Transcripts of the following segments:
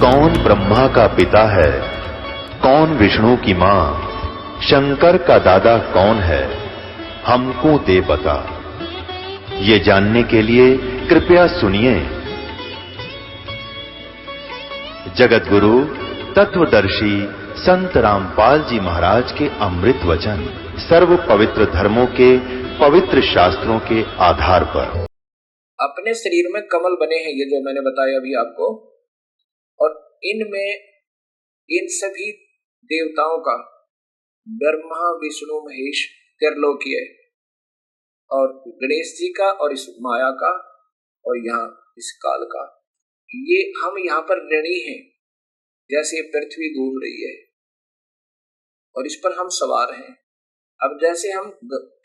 कौन ब्रह्मा का पिता है, कौन विष्णु की मां, शंकर का दादा कौन है, हमको दे बता। ये जानने के लिए कृपया सुनिए। जगत गुरु तत्वदर्शी संत रामपाल जी महाराज के अमृत वचन सर्व पवित्र धर्मों के पवित्र शास्त्रों के आधार पर। अपने शरीर में कमल बने हैं, ये जो मैंने बताया अभी आपको, और इनमें इन सभी देवताओं का ब्रह्मा विष्णु महेश त्रिलोकीय, और गणेश जी का, और इस माया का, और यहाँ इस काल का। ये हम यहाँ पर ऋणी हैं, जैसे पृथ्वी घूम रही है और इस पर हम सवार हैं। अब जैसे हम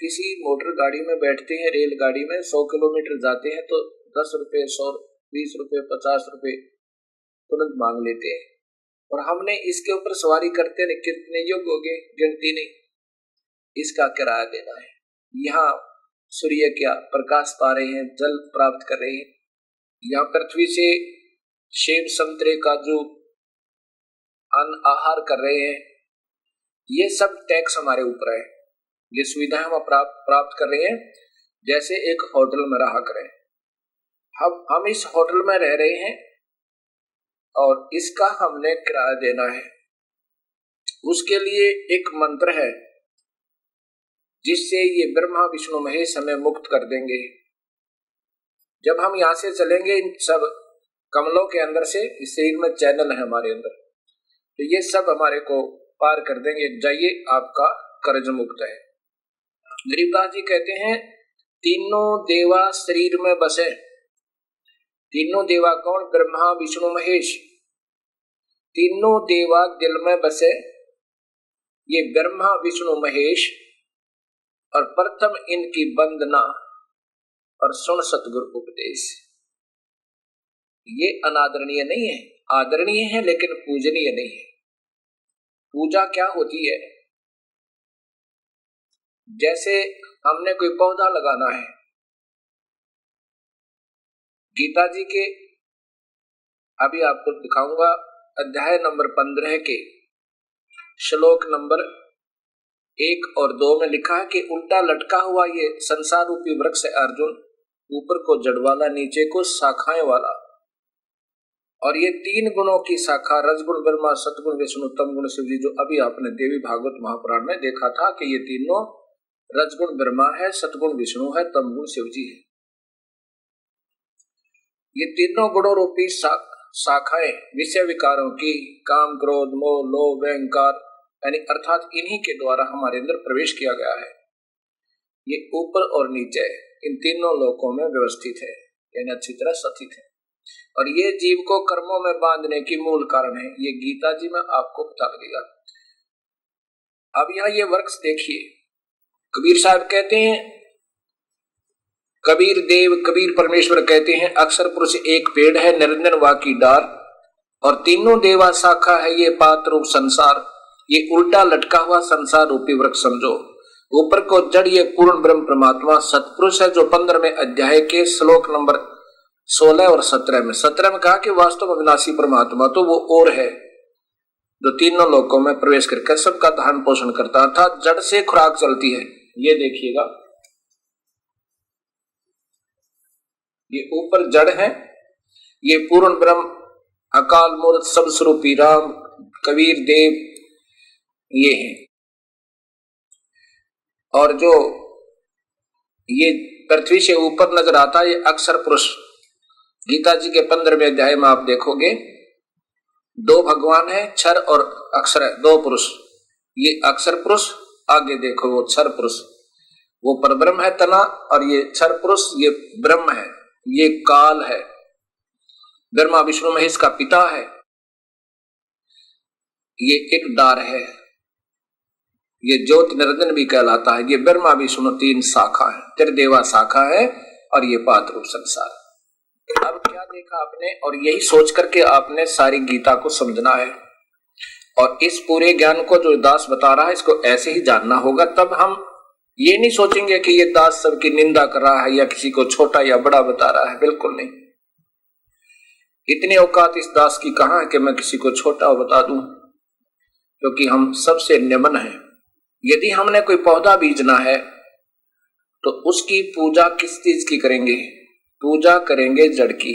किसी मोटर गाड़ी में बैठते हैं, रेलगाड़ी में 100 किलोमीटर जाते हैं तो 10 रुपए, 100, 20 रुपए, 50 रुपए तुरंत मांग लेते हैं, और हमने इसके ऊपर सवारी करते हैं, कितने युग हो गए गिनती नहीं, इसका किराया देना है। यहाँ सूर्य क्या प्रकाश पा रहे हैं, जल प्राप्त कर रहे हैं, यहाँ पृथ्वी से सेब संतरे का जो अन्न आहार कर रहे हैं, ये सब टैक्स हमारे ऊपर है। ये सुविधाएं हम प्राप्त कर रहे हैं, जैसे एक होटल में रहा करें। हम इस होटल में रह रहे हैं और इसका हमने किराया देना है। उसके लिए एक मंत्र है जिससे ये ब्रह्मा विष्णु महेश हमें मुक्त कर देंगे। जब हम यहाँ से चलेंगे, इन सब कमलों के अंदर से, इस शरीर में चैनल है हमारे अंदर, तो ये सब हमारे को पार कर देंगे। जाइए, आपका कर्ज मुक्त है। गरीबदास जी कहते हैं, तीनों देवा शरीर में बसे। तीनों देवा कौन? ब्रह्मा विष्णु महेश। तीनों देवा दिल में बसे, ये ब्रह्मा विष्णु महेश, और प्रथम इनकी वंदना और सुन सतगुरु उपदेश। ये अनादरणीय नहीं है, आदरणीय है, लेकिन पूजनीय नहीं है। पूजा क्या होती है? जैसे हमने कोई पौधा लगाना है, गीता जी के अभी आपको दिखाऊंगा अध्याय नंबर 15 के श्लोक नंबर 1 और 2 में लिखा है कि उल्टा लटका हुआ ये संसार रूपी वृक्ष है अर्जुन, ऊपर को जड़ वाला, नीचे को शाखाएं वाला, और ये 3 गुणों की शाखा, रजगुण ब्रह्मा, सतगुण विष्णु, तमगुण शिव जी, जो अभी आपने देवी भागवत महापुराण में देखा था कि ये तीनों रजगुण ब्रह्मा है, सतगुण विष्णु है, तमगुण शिव जी है। ये तीनों गुणों रूपी शाखाएं विषय विकारों की, काम क्रोध मोह लोभ अहंकार, यानी अर्थात इन्हीं के द्वारा हमारे अंदर प्रवेश किया गया है। ये ऊपर और नीचे इन तीनों लोकों में व्यवस्थित है, यानी अच्छी तरह स्थित है, और ये जीव को कर्मों में बांधने की मूल कारण है। ये गीता जी में आपको पता लगेगा। अब यहाँ ये वृक्ष देखिए, कबीर साहब कहते हैं, कबीर देव कबीर परमेश्वर कहते हैं, अक्षर पुरुष एक पेड़ है, निरंजन वा की डार, और तीनों देवा शाखा है ये पात्र रूप संसार। ये उल्टा लटका हुआ संसार रूपी वृक्ष समझो। ऊपर को जड़ ये पूर्ण ब्रह्म परमात्मा सतपुरुष है, जो 15वें अध्याय के श्लोक नंबर 16 और 17 में, 17 में कहा कि वास्तव अविनाशी परमात्मा तो वो और है जो तीनों लोकों में प्रवेश करके सबका धारण पोषण करता, अर्थात जड़ से खुराक चलती है। ये देखिएगा, ये ऊपर जड़ है, ये पूर्ण ब्रह्म अकाल मूर्त सब स्वरूपी राम कबीर देव ये है, और जो ये पृथ्वी से ऊपर नजर आता है ये अक्षर पुरुष। गीता जी के 15वें अध्याय में आप देखोगे 2 भगवान है, क्षर और अक्षर है, 2 पुरुष। ये अक्षर पुरुष, आगे देखो वो क्षर पुरुष, वो परब्रह्म है तना, और ये क्षर पुरुष ये ब्रह्म है, ये काल है, ब्रह्मा विष्णु महेश का पिता है। ये एक डार है, ये ज्योति निरंजन भी कहलाता है। ये ब्रह्मा विष्णु 3 शाखा है, त्रिदेवा शाखा है, और ये पात्र रूप संसार। अब क्या देखा आपने, और यही सोच करके आपने सारी गीता को समझना है, और इस पूरे ज्ञान को जो दास बता रहा है इसको ऐसे ही जानना होगा। तब हम ये नहीं सोचेंगे कि ये दास सबकी निंदा कर रहा है या किसी को छोटा या बड़ा बता रहा है, बिल्कुल नहीं। इतनी औकात इस दास की कहाँ है कि मैं किसी को छोटा बता दूं, क्योंकि हम सबसे निम्न हैं। यदि हमने कोई पौधा बीजना है तो उसकी पूजा किस चीज की करेंगे? पूजा करेंगे जड़ की।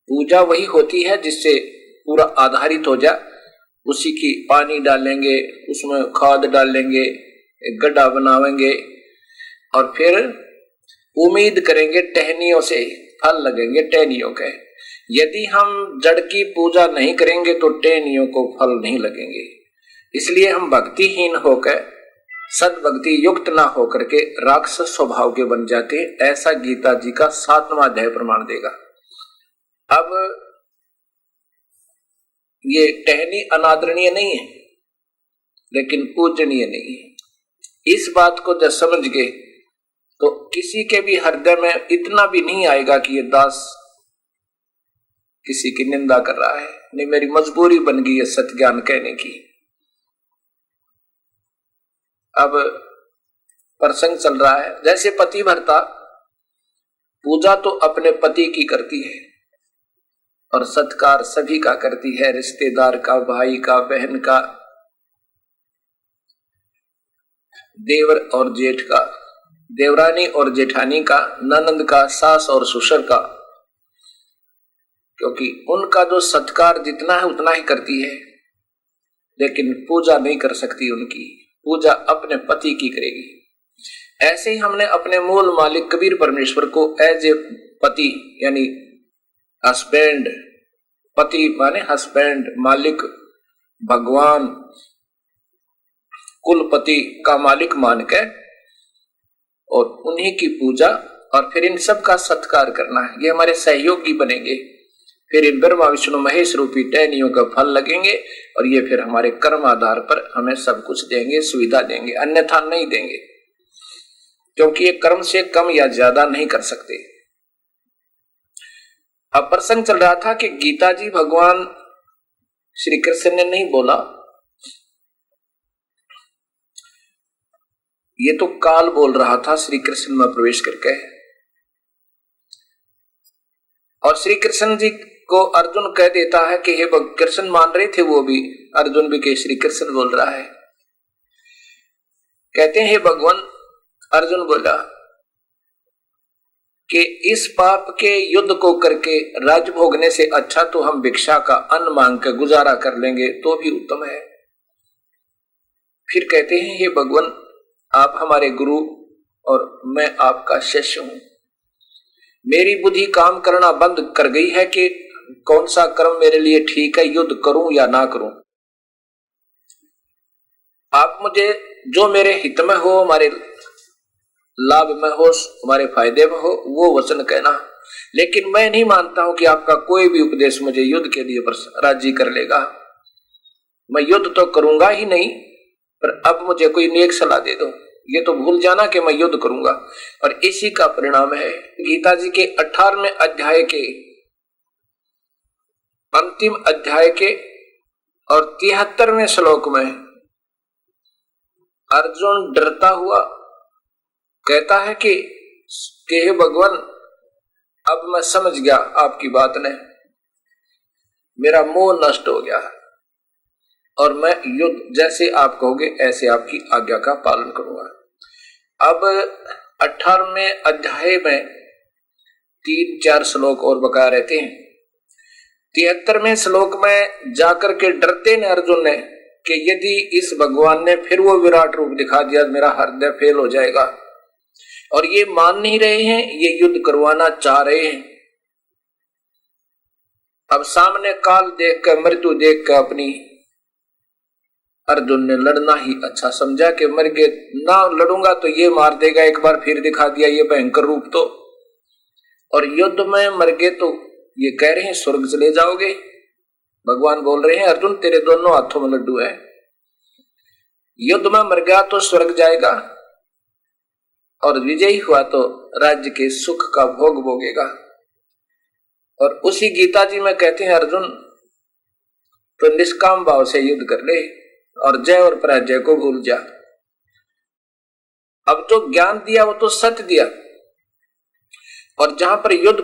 पूजा वही होती है जिससे पूरा आधारित हो जाए, उसी की पानी डालेंगे, उसमें खाद डालेंगे, एक गड्ढा बनावेंगे और फिर उम्मीद करेंगे टहनियों से फल लगेंगे, टहनियों के। यदि हम जड़ की पूजा नहीं करेंगे तो टहनियों को फल नहीं लगेंगे। इसलिए हम भक्तिहीन होकर, सद्भक्ति युक्त ना होकर के राक्षस स्वभाव के बन जाते हैं। ऐसा गीता जी का 7वां अध्याय प्रमाण देगा। अब ये टहनी अनादरणीय नहीं है, लेकिन पूजनीय नहीं है। इस बात को जब समझ गए तो किसी के भी हृदय में इतना भी नहीं आएगा कि ये दास किसी की निंदा कर रहा है। नहीं, मेरी मजबूरी बन गई है सत्य ज्ञान कहने की। अब प्रसंग चल रहा है, जैसे पति भर्ता पूजा तो अपने पति की करती है और सत्कार सभी का करती है, रिश्तेदार का, भाई का, बहन का, देवर और जेठ का, देवरानी और जेठानी का, ननंद का, सास और ससुर का, क्योंकि उनका जो सत्कार जितना है उतना ही करती है, लेकिन पूजा नहीं कर सकती। उनकी पूजा अपने पति की करेगी। ऐसे ही हमने अपने मूल मालिक कबीर परमेश्वर को एज ए पति, यानी हस्बैंड, पति माने हस्बैंड, मालिक, भगवान, कुलपति का मालिक मान के और उन्हीं की पूजा और फिर इन सब का सत्कार करना है। ये हमारे सहयोगी बनेंगे। फिर इन ब्रह्मा विष्णु महेश रूपी टहनियों का फल लगेंगे और ये फिर हमारे कर्म आधार पर हमें सब कुछ देंगे, सुविधा देंगे, अन्यथा नहीं देंगे, क्योंकि ये कर्म से कम या ज्यादा नहीं कर सकते। अब प्रसंग चल रहा था कि गीता जी भगवान श्री कृष्ण ने नहीं बोला, ये तो काल बोल रहा था श्री कृष्ण में प्रवेश करके। और श्री कृष्ण जी को अर्जुन कह देता है कि हे कृष्ण मान रहे थे वो भी, अर्जुन भी के श्री कृष्ण बोल रहा है। कहते हैं हे भगवान, अर्जुन बोला कि इस पाप के युद्ध को करके राज भोगने से अच्छा तो हम भिक्षा का अन्न मांग कर गुजारा कर लेंगे तो भी उत्तम है। फिर कहते हैं हे भगवान, आप हमारे गुरु और मैं आपका शिष्य हूं। मेरी बुद्धि काम करना बंद कर गई है कि कौन सा कर्म मेरे लिए ठीक है, युद्ध करूं या ना करूं। आप मुझे जो मेरे हित में हो, हमारे लाभ में हो, हमारे फायदे में हो, वो वचन कहना। लेकिन मैं नहीं मानता हूं कि आपका कोई भी उपदेश मुझे युद्ध के लिए राजी कर लेगा। मैं युद्ध तो करूंगा ही नहीं, पर अब मुझे कोई नेक सलाह दे दो। ये तो भूल जाना कि मैं युद्ध करूंगा। और इसी का परिणाम है गीता जी के 18वें अध्याय के अंतिम अध्याय के और 73वें श्लोक में अर्जुन डरता हुआ कहता है कि हे भगवान, अब मैं समझ गया आपकी बात ने, मेरा मोह नष्ट हो गया और मैं युद्ध जैसे आप कहोगे ऐसे आपकी आज्ञा का पालन करूंगा। अब 18वें अध्याय में 3-4 श्लोक और बकाया रहते हैं। 73वें श्लोक में जाकर के डरते ने अर्जुन ने कि यदि इस भगवान ने फिर वो विराट रूप दिखा दिया मेरा हृदय फेल हो जाएगा। और ये मान नहीं रहे हैं, ये युद्ध करवाना चाह रहे हैं। अब सामने काल देख कर, मृत्यु देख कर अपनी अर्जुन ने लड़ना ही अच्छा समझा कि मर गए ना लड़ूंगा तो ये मार देगा, एक बार फिर दिखा दिया ये भयंकर रूप तो। और युद्ध में मर गए तो ये कह रहे हैं स्वर्ग चले जाओगे। भगवान बोल रहे हैं अर्जुन तेरे दोनों हाथों में लड्डू है, युद्ध में मर गया तो स्वर्ग जाएगा और विजयी हुआ तो राज्य के सुख का भोग भोगेगा। और उसी गीता जी में कहते हैं अर्जुन तो निष्काम भाव से युद्ध कर ले और जय और पराजय को भूल जा। अब जो ज्ञान दिया वो तो सत्य दिया, और जहां पर युद्ध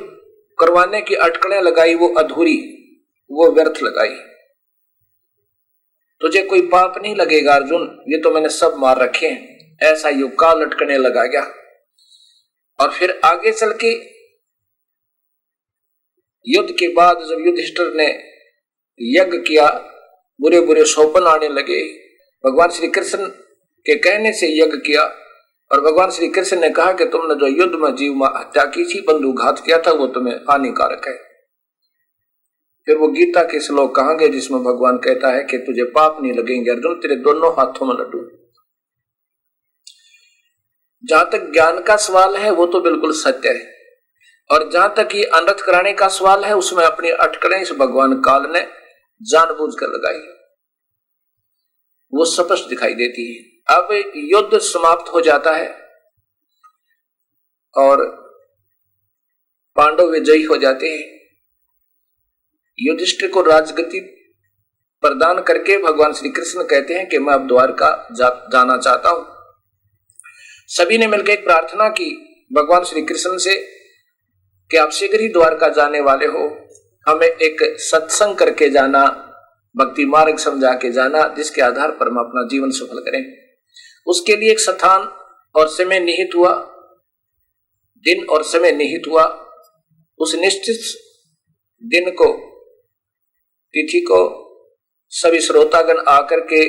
करवाने की अटकड़ें लगाई वो अधूरी, वो व्यर्थ लगाई। तुझे कोई पाप नहीं लगेगा अर्जुन, ये तो मैंने सब मार रखे हैं, ऐसा युक्काल अटकने लगा गया। और फिर आगे चल के युद्ध के बाद जब युधिष्ठिर ने यज्ञ किया, बुरे बुरे स्वप्न आने लगे, भगवान श्री कृष्ण के कहने से यज्ञ किया, और भगवान श्री कृष्ण ने कहा कि तुमने जो युद्ध में जीव हत्या की थी, बंधुघात किया था, वो तुम्हें हानिकारक है। फिर वो गीता के श्लोक कहाँ गए जिसमें भगवान कहता है कि तुझे पाप नहीं लगेंगे अर्जुन, तेरे दोनों हाथों में लड्डू। जहां तक ज्ञान का सवाल है वो तो बिल्कुल सत्य है, और जहां तक ये अनर्थ कराने का सवाल है उसमें अपनी अटकलें इस भगवान काल ने जानबूझकर लगाई, वो स्पष्ट दिखाई देती है। अब युद्ध समाप्त हो जाता है और पांडव विजयी हो जाते हैं। युधिष्ठिर को राजगति प्रदान करके भगवान श्री कृष्ण कहते हैं कि मैं अब द्वारका जाना चाहता हूं। सभी ने मिलकर एक प्रार्थना की भगवान श्री कृष्ण से कि आप शीघ्र ही द्वारका जाने वाले हो, हमें एक सत्संग करके जाना, भक्ति मार्ग समझा के जाना, जिसके आधार पर हम अपना जीवन सफल करें। उसके लिए एक स्थान और समय निहित हुआ, दिन और समय निहित हुआ। उस निश्चित दिन को, तिथि को सभी श्रोतागण आकर के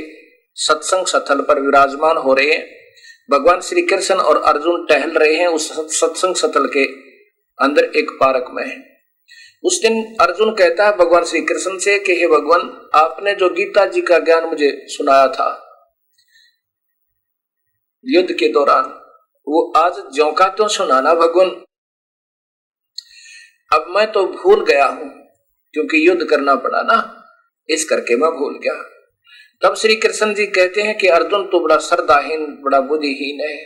सत्संग स्थल पर विराजमान हो रहे हैं। भगवान श्री कृष्ण और अर्जुन टहल रहे हैं उस सत्संग स्थल के अंदर एक पार्क में है। उस दिन अर्जुन कहता है भगवान श्री कृष्ण से कि हे भगवान, आपने जो गीता जी का ज्ञान मुझे सुनाया था युद्ध के दौरान, वो आज ज्यों का त्यों सुनाना भगवान। अब मैं तो भूल गया हूं क्योंकि युद्ध करना पड़ा ना, इस करके मैं भूल गया। तब श्री कृष्ण जी कहते हैं कि अर्जुन तो बड़ा श्रद्धाहीन, बड़ा बुद्धिहीन है,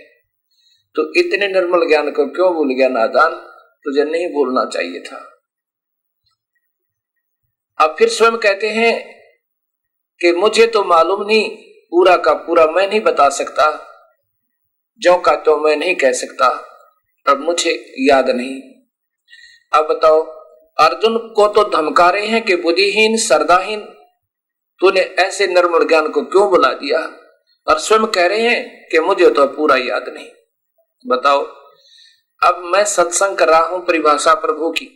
तो इतने निर्मल ज्ञान को क्यों भूल गया नादान, तुझे नहीं भूलना चाहिए था। अब फिर स्वयं कहते हैं कि मुझे तो मालूम नहीं, पूरा का पूरा मैं नहीं बता सकता, ज्यों का तो मैं नहीं कह सकता, अब मुझे याद नहीं। अब बताओ, अर्जुन को तो धमका रहे हैं कि बुद्धिहीन, श्रद्धाहीन, तूने ऐसे निर्मल ज्ञान को क्यों बुला दिया, और स्वयं कह रहे हैं कि मुझे तो पूरा याद नहीं। बताओ, अब मैं सत्संग कर रहा हूं परिभाषा प्रभु की,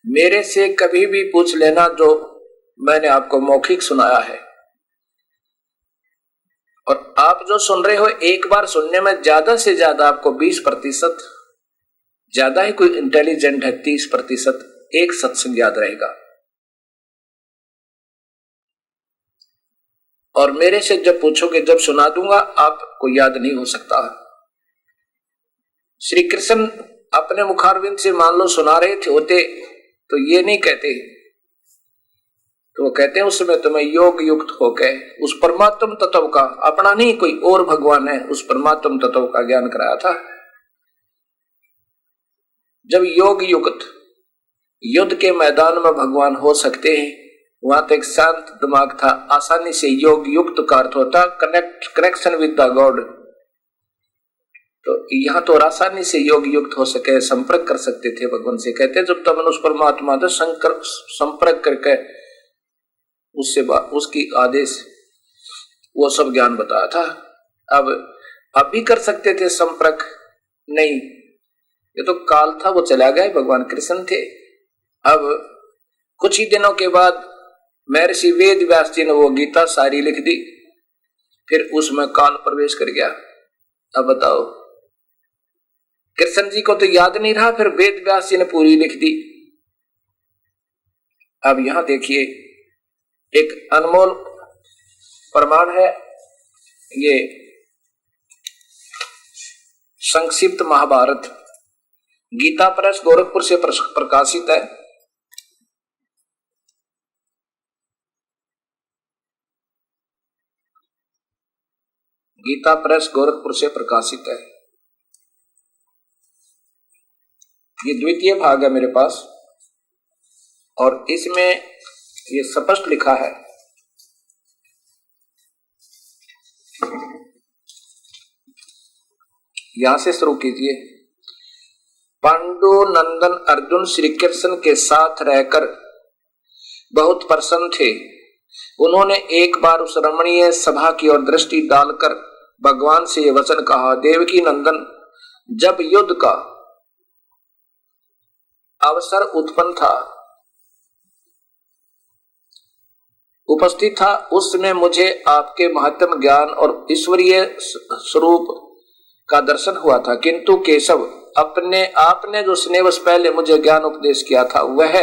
मेरे से कभी भी पूछ लेना जो मैंने आपको मौखिक सुनाया है, और आप जो सुन रहे हो एक बार सुनने में ज्यादा से ज्यादा आपको 20%, ज्यादा ही कोई इंटेलिजेंट है 30% एक सत्संग याद रहेगा। और मेरे से जब पूछोगे, जब सुना दूंगा, आपको याद नहीं हो सकता। श्री कृष्ण अपने मुखारविंद से मान लो सुना रहे थे होते तो ये नहीं कहते, तो वो कहते हैं उस समय तुम्हें योग युक्त होकर उस परमात्म तत्व का, अपना नहीं कोई और भगवान है, उस परमात्म तत्व का ज्ञान कराया था। जब योग युक्त युद्ध के मैदान में भगवान हो सकते हैं, वहां तो एक शांत दिमाग था, आसानी से योग युक्त का अर्थ होता कनेक्शन विद द गॉड, तो यहाँ तो आसानी से योग युक्त हो सके, संपर्क कर सकते थे भगवान से। कहते जब तब उस परमात्मा से संपर्क करके उससे उसकी आदेश वो सब ज्ञान बताया था। अब भी कर सकते थे संपर्क, नहीं, ये तो काल था, वो चला गया, भगवान कृष्ण थे। अब कुछ ही दिनों के बाद महर्षि वेद व्यास जी ने वो गीता सारी लिख दी, फिर उसमें काल प्रवेश कर गया। अब बताओ, कृष्ण जी को तो याद नहीं रहा, फिर वेद व्यास जी ने पूरी लिख दी। अब यहां देखिए एक अनमोल प्रमाण है, ये संक्षिप्त महाभारत गीता प्रेस गोरखपुर से प्रकाशित है। गीता प्रेस गोरखपुर से प्रकाशित है। ये द्वितीय भाग है मेरे पास, और इसमें ये स्पष्ट लिखा है, यहां से शुरू कीजिए। पांडु नंदन अर्जुन श्री कृष्ण के साथ रहकर बहुत प्रसन्न थे। उन्होंने एक बार उस रमणीय सभा की ओर दृष्टि डालकर भगवान से यह वचन कहा, देवकी नंदन, जब युद्ध का अवसर उत्पन्न था, उपस्थित था, उस समय मुझे आपके महत्तम ज्ञान और ईश्वरीय स्वरूप का दर्शन हुआ था, किंतु केशव आपने जो स्नेहवश पहले मुझे ज्ञान उपदेश किया था वह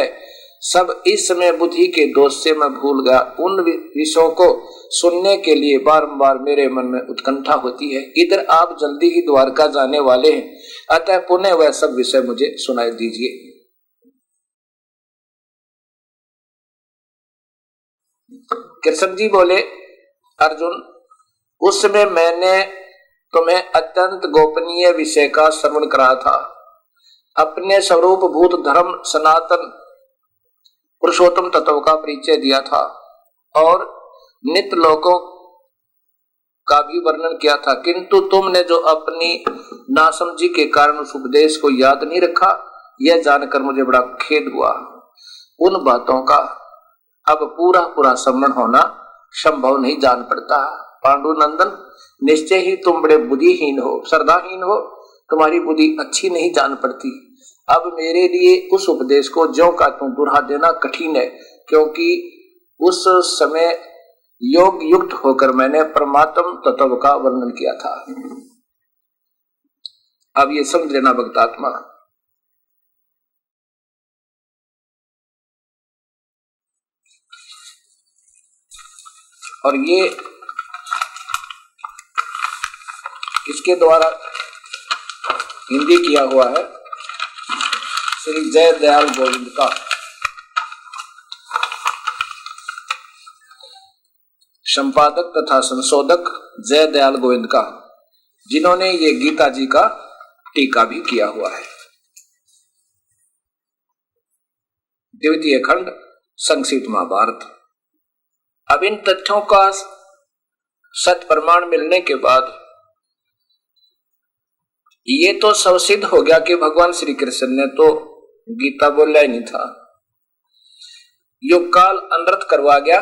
सब इस समय बुद्धि के दोष से मैं भूल गया। उन विषयों को सुनने के लिए बारंबार मेरे मन में उत्कंठा होती है। इधर आप जल्दी ही द्वारका जाने वाले हैं, अतः पुनः वह सब विषय मुझे सुनाई दीजिए। कृष्ण जी बोले, अर्जुन, उस समय मैंने तुम्हें अत्यंत गोपनीय विषय का श्रवण करा था। अपने स्वरूप भूत धर्म सनातन पुरुषोत्तम तत्व का परिचय दिया था और नित्य लोकों का भी वर्णन किया था, किंतु तुमने जो अपनी नासमझी के कारण उस उपदेश को याद नहीं रखा, यह जानकर मुझे बड़ा खेद हुआ। उन बातों का अब पूरा स्मरण होना संभव नहीं जान पड़ता। पांडुनंदन, निश्चय ही तुम बड़े बुद्धिहीन हो, श्रद्धाहीन हो, तुम्हारी बुद्धि अच्छी नहीं जान पड़ती। अब मेरे लिए उस उपदेश को ज्यों का त्यों दोहरा देना कठिन है, क्योंकि उस समय योग युक्त होकर मैंने परमात्म तत्व का वर्णन किया था। अब ये समझ लेना भक्तात्मा, और ये इसके द्वारा हिंदी किया हुआ है श्री जय दयाल गोविंद का। संपादक तथा संशोधक जय दयाल गोविंद का, जिन्होंने ये गीता जी का टीका भी किया हुआ है। द्वितीय खंड संक्षिप्त महाभारत। अब इन तथ्यों का सत प्रमाण मिलने के बाद ये तो सब सिद्ध हो गया कि भगवान श्री कृष्ण ने तो गीता बोला ही नहीं था। युग काल अनर्थ करवा गया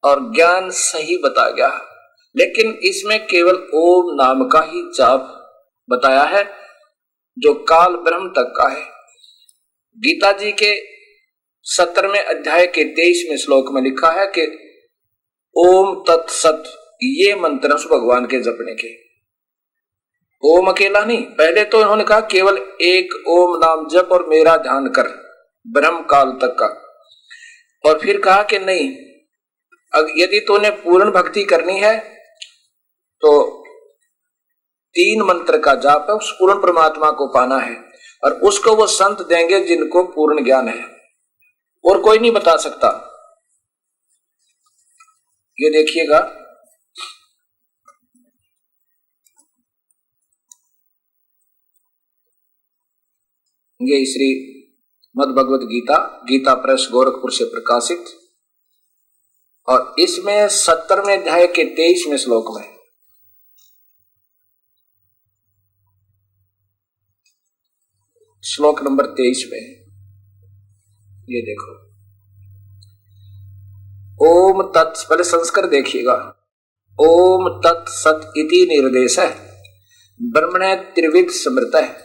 और ज्ञान सही बता गया, लेकिन इसमें केवल ओम नाम का ही जाप बताया है जो काल ब्रह्म तक का है। गीता जी के 17वें अध्याय के 23वें श्लोक में लिखा है कि ओम तत्सत, ये मंत्र उस भगवान के जपने के। ओम अकेला नहीं, पहले तो इन्होंने कहा केवल एक ओम नाम जप और मेरा ध्यान कर ब्रह्म काल तक का, और फिर कहा कि नहीं, यदि तूने पूर्ण भक्ति करनी है तो 3 मंत्र का जाप है, उस पूर्ण परमात्मा को पाना है, और उसको वो संत देंगे जिनको पूर्ण ज्ञान है, और कोई नहीं बता सकता। ये देखिएगा, ये श्री मद भगवत गीता, गीता प्रेस गोरखपुर से प्रकाशित, और इसमें 17वें अध्याय के 23वें श्लोक में श्लोक नंबर 23 में ये देखो, ओम तत्, पहले संस्कार देखिएगा। ओम तत् सत इति निर्देश है, ब्रह्मणे त्रिविध स्मृत है।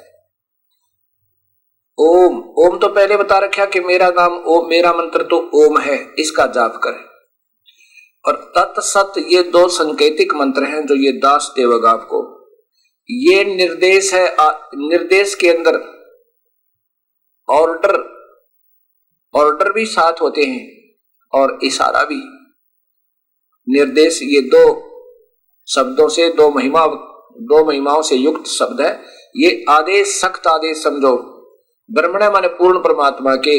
ओम, ओम तो पहले बता रखा कि मेरा नाम ओम, मेरा मंत्र तो ओम है, इसका जाप करें। और तत् सत, ये 2 संकेतिक मंत्र हैं जो ये दास देवगा आपको, ये निर्देश है। निर्देश के अंदर ऑर्डर भी साथ होते हैं और इशारा भी। निर्देश ये 2 शब्दों से, 2 महिमाओं से युक्त शब्द है। ये आदेश, सख्त आदेश समझो। ब्रह्मण माने पूर्ण परमात्मा के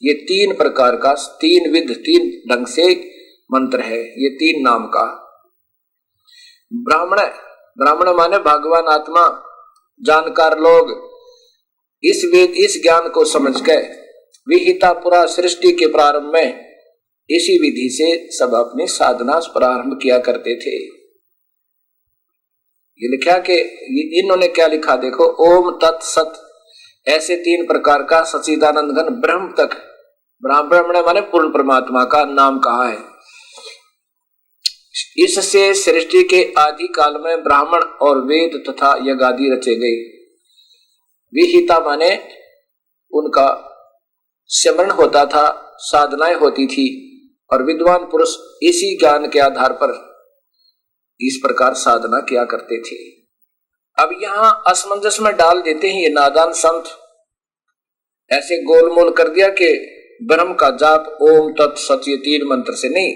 ये 3 प्रकार का, 3 विध, 3 ढंग से मंत्र है, ये 3 नाम का। ब्राह्मण माने भगवान आत्मा, जानकार लोग इस वेद, इस ज्ञान को समझ के विहिता पुरा सृष्टि के प्रारंभ में इसी विधि से सब अपनी साधना प्रारंभ किया करते थे। ये लिखा कि इन्होंने क्या लिखा देखो, ओम तत्सत, ऐसे 3 प्रकार का सच्चिदानंद घन ब्रह्म तक, ब्रह्म माने पूर्ण परमात्मा का नाम कहा है। इससे सृष्टि के आदि काल में ब्राह्मण और वेद तथा यज्ञ आदि रचे गए। विहिता माने उनका सिमरन होता था, साधनाएं होती थी और विद्वान पुरुष इसी ज्ञान के आधार पर इस प्रकार साधना किया करते थे। अब यहां असमंजस में डाल देते हैं ये नादान संत, ऐसे गोलमोल कर दिया कि ब्रह्म का जाप ओम तत् सत ये 3 मंत्र से नहीं,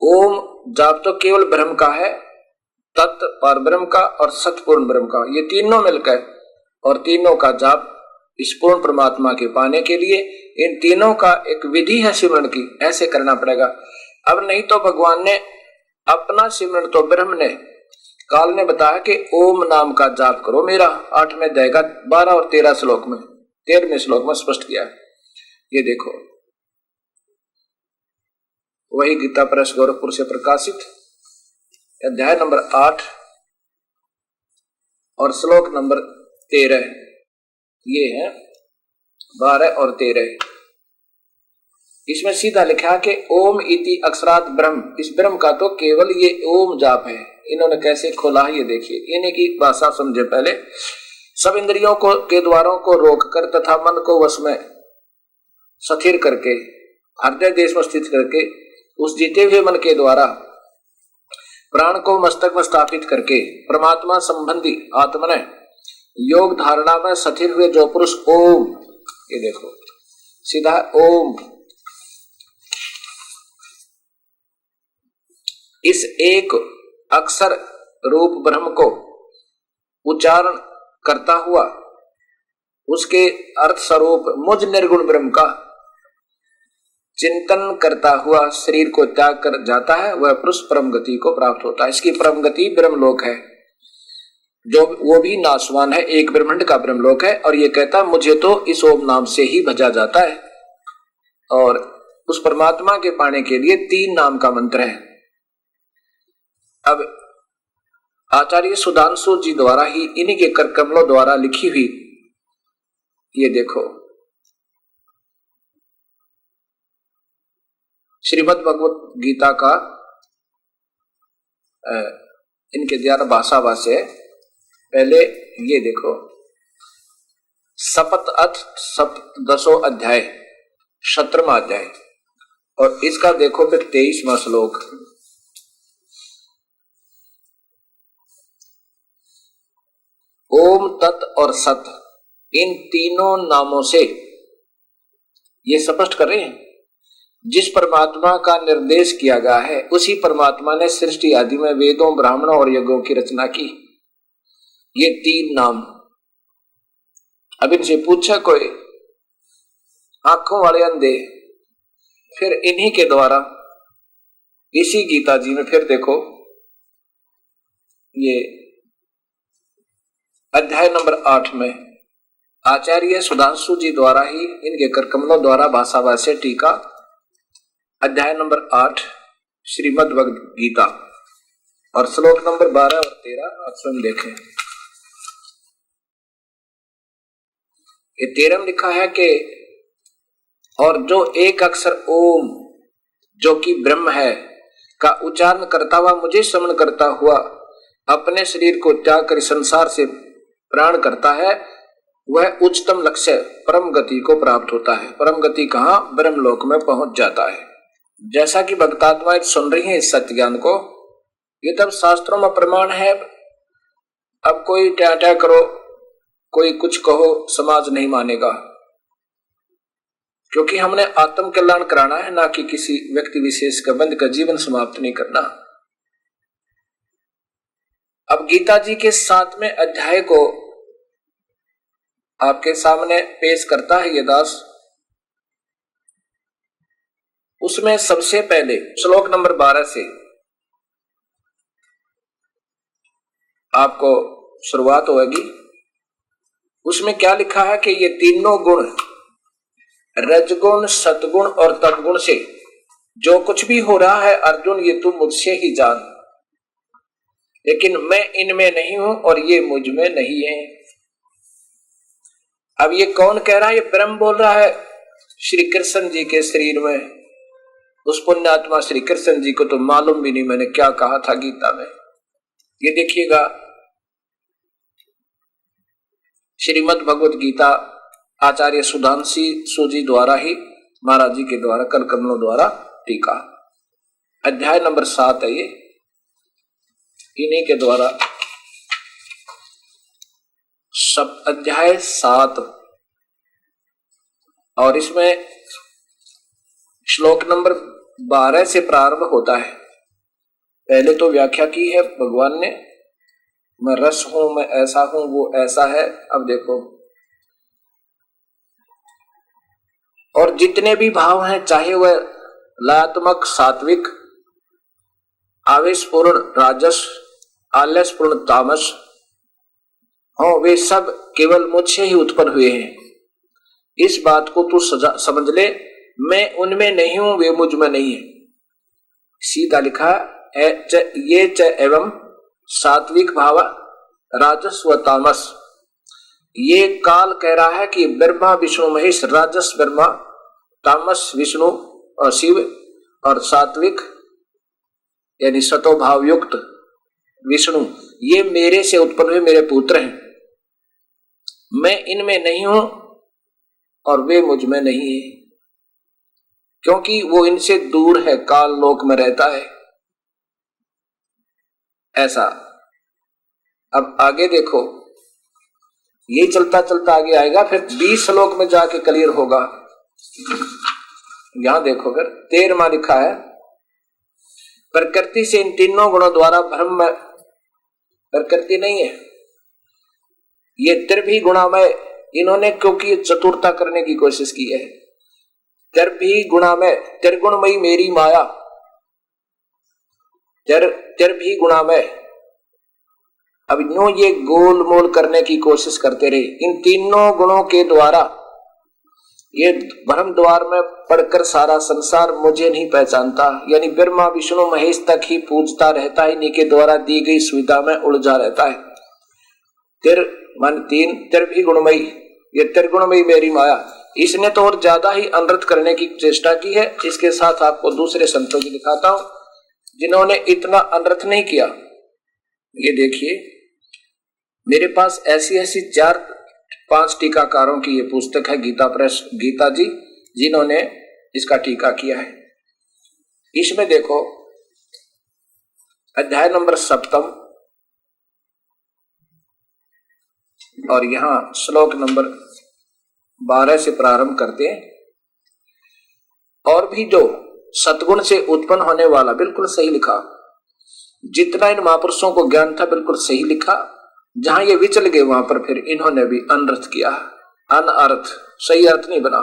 ओम जाप तो केवल ब्रह्म का है, तत् पर ब्रह्म का और सत पूर्ण ब्रह्म का, ये तीनों मिलकर और तीनों का जाप इस पूर्ण परमात्मा के पाने के लिए इन तीनों का एक विधि है सिमरन की, ऐसे करना पड़ेगा। अब नहीं तो भगवान ने अपना सिमरन तो ब्रह्म ने काल ने बताया कि ओम नाम का जाप करो मेरा, 8वें अध्याय का 12 और 13 श्लोक में, 13वें श्लोक में स्पष्ट किया है। ये देखो वही गीता प्रेस गोरखपुर से प्रकाशित अध्याय नंबर 8 और श्लोक नंबर 13, ये है 12 और 13। इसमें सीधा लिखा कि ओम इति अक्षरात ब्रह्म, इस ब्रह्म का तो केवल ये ओम जाप है। इन्होंने कैसे खोला है ये देखिए, इन्हीं की भाषा समझे। पहले सब इंद्रियों को के द्वारों को रोककर तथा मन को वश में स्थिर करके हृदय देश में स्थित करके उस जीते हुए मन के द्वारा प्राण को मस्तक में स्थापित करके परमात्मा संबंधी आत्मने योग धारणा में स्थिर हुए जो पुरुष ओम, ये देखो सीधा ओम, इस एक अक्षर रूप ब्रह्म को उच्चारण करता हुआ उसके अर्थ स्वरूप मुझ निर्गुण ब्रह्म का चिंतन करता हुआ शरीर को त्याग कर जाता है, वह पुरुष परम गति को प्राप्त होता है। इसकी परम गति ब्रह्मलोक है, जो वो भी नाशवान है, एक ब्रह्मांड का ब्रह्मलोक है। और ये कहता मुझे तो इस ओम नाम से ही भजा जाता है। और उस परमात्मा के पाने के लिए 3 नाम का मंत्र है। अब आचार्य सुधांशु जी द्वारा ही इन्हीं के कर कमलों द्वारा लिखी हुई ये देखो श्रीमद् भगवत गीता का इनके द्वारा भाषा भाष्य। पहले ये देखो शपथ अथ 10 अध्याय 17वां अध्याय और इसका देखो फिर 23वां श्लोक। ओम तत् और सत इन तीनों नामों से ये स्पष्ट कर रहे हैं जिस परमात्मा का निर्देश किया गया है उसी परमात्मा ने सृष्टि आदि में वेदों ब्राह्मणों और यज्ञों की रचना की। ये 3 नाम। अब इनसे पूछा कोई आंखों वाले अंधे, फिर इन्हीं के द्वारा इसी गीता जी में फिर देखो ये अध्याय नंबर 8 में आचार्य सुधांशु जी द्वारा ही इनके कर कमलों द्वारा भाषा भाष्य टीका अध्याय नंबर 8 श्रीमद् भगवद गीता और श्लोक नंबर 12 और 13 आप स्वयं देखें। ये 13 लिखा है कि और जो एक अक्षर ओम जो कि ब्रह्म है का उच्चारण करता हुआ मुझे स्मरण करता हुआ अपने शरीर को त्याग कर संसार से प्राण करता है वह उच्चतम लक्ष्य परम गति को प्राप्त होता है। परम गति कहाँ? ब्रह्मलोक में पहुंच जाता है। जैसा कि भक्तात्माएं सुन रही हैं इस सत्य ज्ञान को, ये तब शास्त्रों में प्रमाण है। अब कोई ट्या करो, कोई कुछ कहो, समाज नहीं मानेगा, क्योंकि हमने आत्म कल्याण कराना है, ना कि किसी व्यक्ति विशेष का बंध का जीवन समाप्त नहीं करना। अब गीता जी के 7वें अध्याय को आपके सामने पेश करता है ये दास। उसमें सबसे पहले श्लोक नंबर 12 से आपको शुरुआत होगी। उसमें क्या लिखा है कि ये तीनों गुण रजगुण सतगुण और तमगुण से जो कुछ भी हो रहा है अर्जुन ये तू मुझसे ही जान, लेकिन मैं इनमें नहीं हूं और ये मुझ में नहीं है। अब ये कौन कह रहा है? ये ब्रह्म बोल रहा है श्री कृष्ण जी के शरीर में। उस पुण्यात्मा श्री कृष्ण जी को तो मालूम भी नहीं मैंने क्या कहा था गीता में। ये देखिएगा श्रीमद् भगवत गीता आचार्य सुधांशी सूजी द्वारा ही महाराज जी के द्वारा कर कमलों द्वारा टीका, अध्याय नंबर 7 है ये, इन्हीं के द्वारा सब अध्याय 7 और इसमें श्लोक नंबर 12 से प्रारंभ होता है। पहले तो व्याख्या की है भगवान ने, मैं रस हूं, मैं ऐसा हूं, वो ऐसा है। अब देखो, और जितने भी भाव हैं, चाहे वह लयात्मक सात्विक, आवेशपूर्ण राजस, आलस्यपूर्ण तामस हो, वे सब केवल मुझसे ही उत्पन्न हुए हैं। इस बात को तू समझ ले, मैं उनमें नहीं हूं, वे मुझ में नहीं है। सीधा लिखा ये च एवं सात्विक भाव राजस व तामस। ये काल कह रहा है कि ब्रह्मा विष्णु महेश, राजस ब्रह्मा, तामस विष्णु और शिव, और सात्विक यानी सतोभाव युक्त विष्णु, ये मेरे से उत्पन्न हुए मेरे पुत्र हैं। मैं इनमें नहीं हूं और वे मुझ में नहीं है, क्योंकि वो इनसे दूर है, काल लोक में रहता है। ऐसा। अब आगे देखो, ये चलता चलता आगे आएगा, फिर 20 श्लोक में जाके क्लियर होगा। यहां देखो, फिर 13वां लिखा है, प्रकृति से इन तीनों गुणों द्वारा भ्रम में, प्रकृति नहीं है ये त्रिभी गुणामय, इन्होंने क्योंकि चतुरता करने की कोशिश की है। त्रिभी गुणामय, त्रिगुणमयी मेरी माया, त्रिभी गुणामय। अब यूं ये गोल मोल करने की कोशिश करते रहे। इन तीनों गुणों के द्वारा ये भ्रम द्वार में पढ़कर सारा संसार मुझे नहीं पहचानता, यानी ब्रह्मा विष्णु महेश तक ही पूजता रहता है, इन्हीं के द्वारा दी गई सुविधा में उलझा रहता है। तीन त्रिभी गुणमयी, ये त्रिगुणमयी मेरी माया, इसने तो और ज्यादा ही अनर्थ करने की चेष्टा की है। इसके साथ आपको दूसरे संतों की दिखाता हूं जिन्होंने इतना अनर्थ नहीं किया। ये देखिए, मेरे पास ऐसी ऐसी 4-5 टीकाकारों की ये पुस्तक है, गीता प्रेस गीता जी, जिन्होंने इसका टीका किया है। इसमें देखो, अध्याय नंबर 7 और यहां श्लोक नंबर 12 से प्रारंभ करते हैं। और भी जो सतगुण से उत्पन्न होने वाला, बिल्कुल सही लिखा। जितना इन महापुरुषों को ज्ञान था बिल्कुल सही लिखा। जहां ये विचल गए वहां पर फिर इन्होंने भी अनर्थ किया, अनर्थ, सही अर्थ नहीं बना।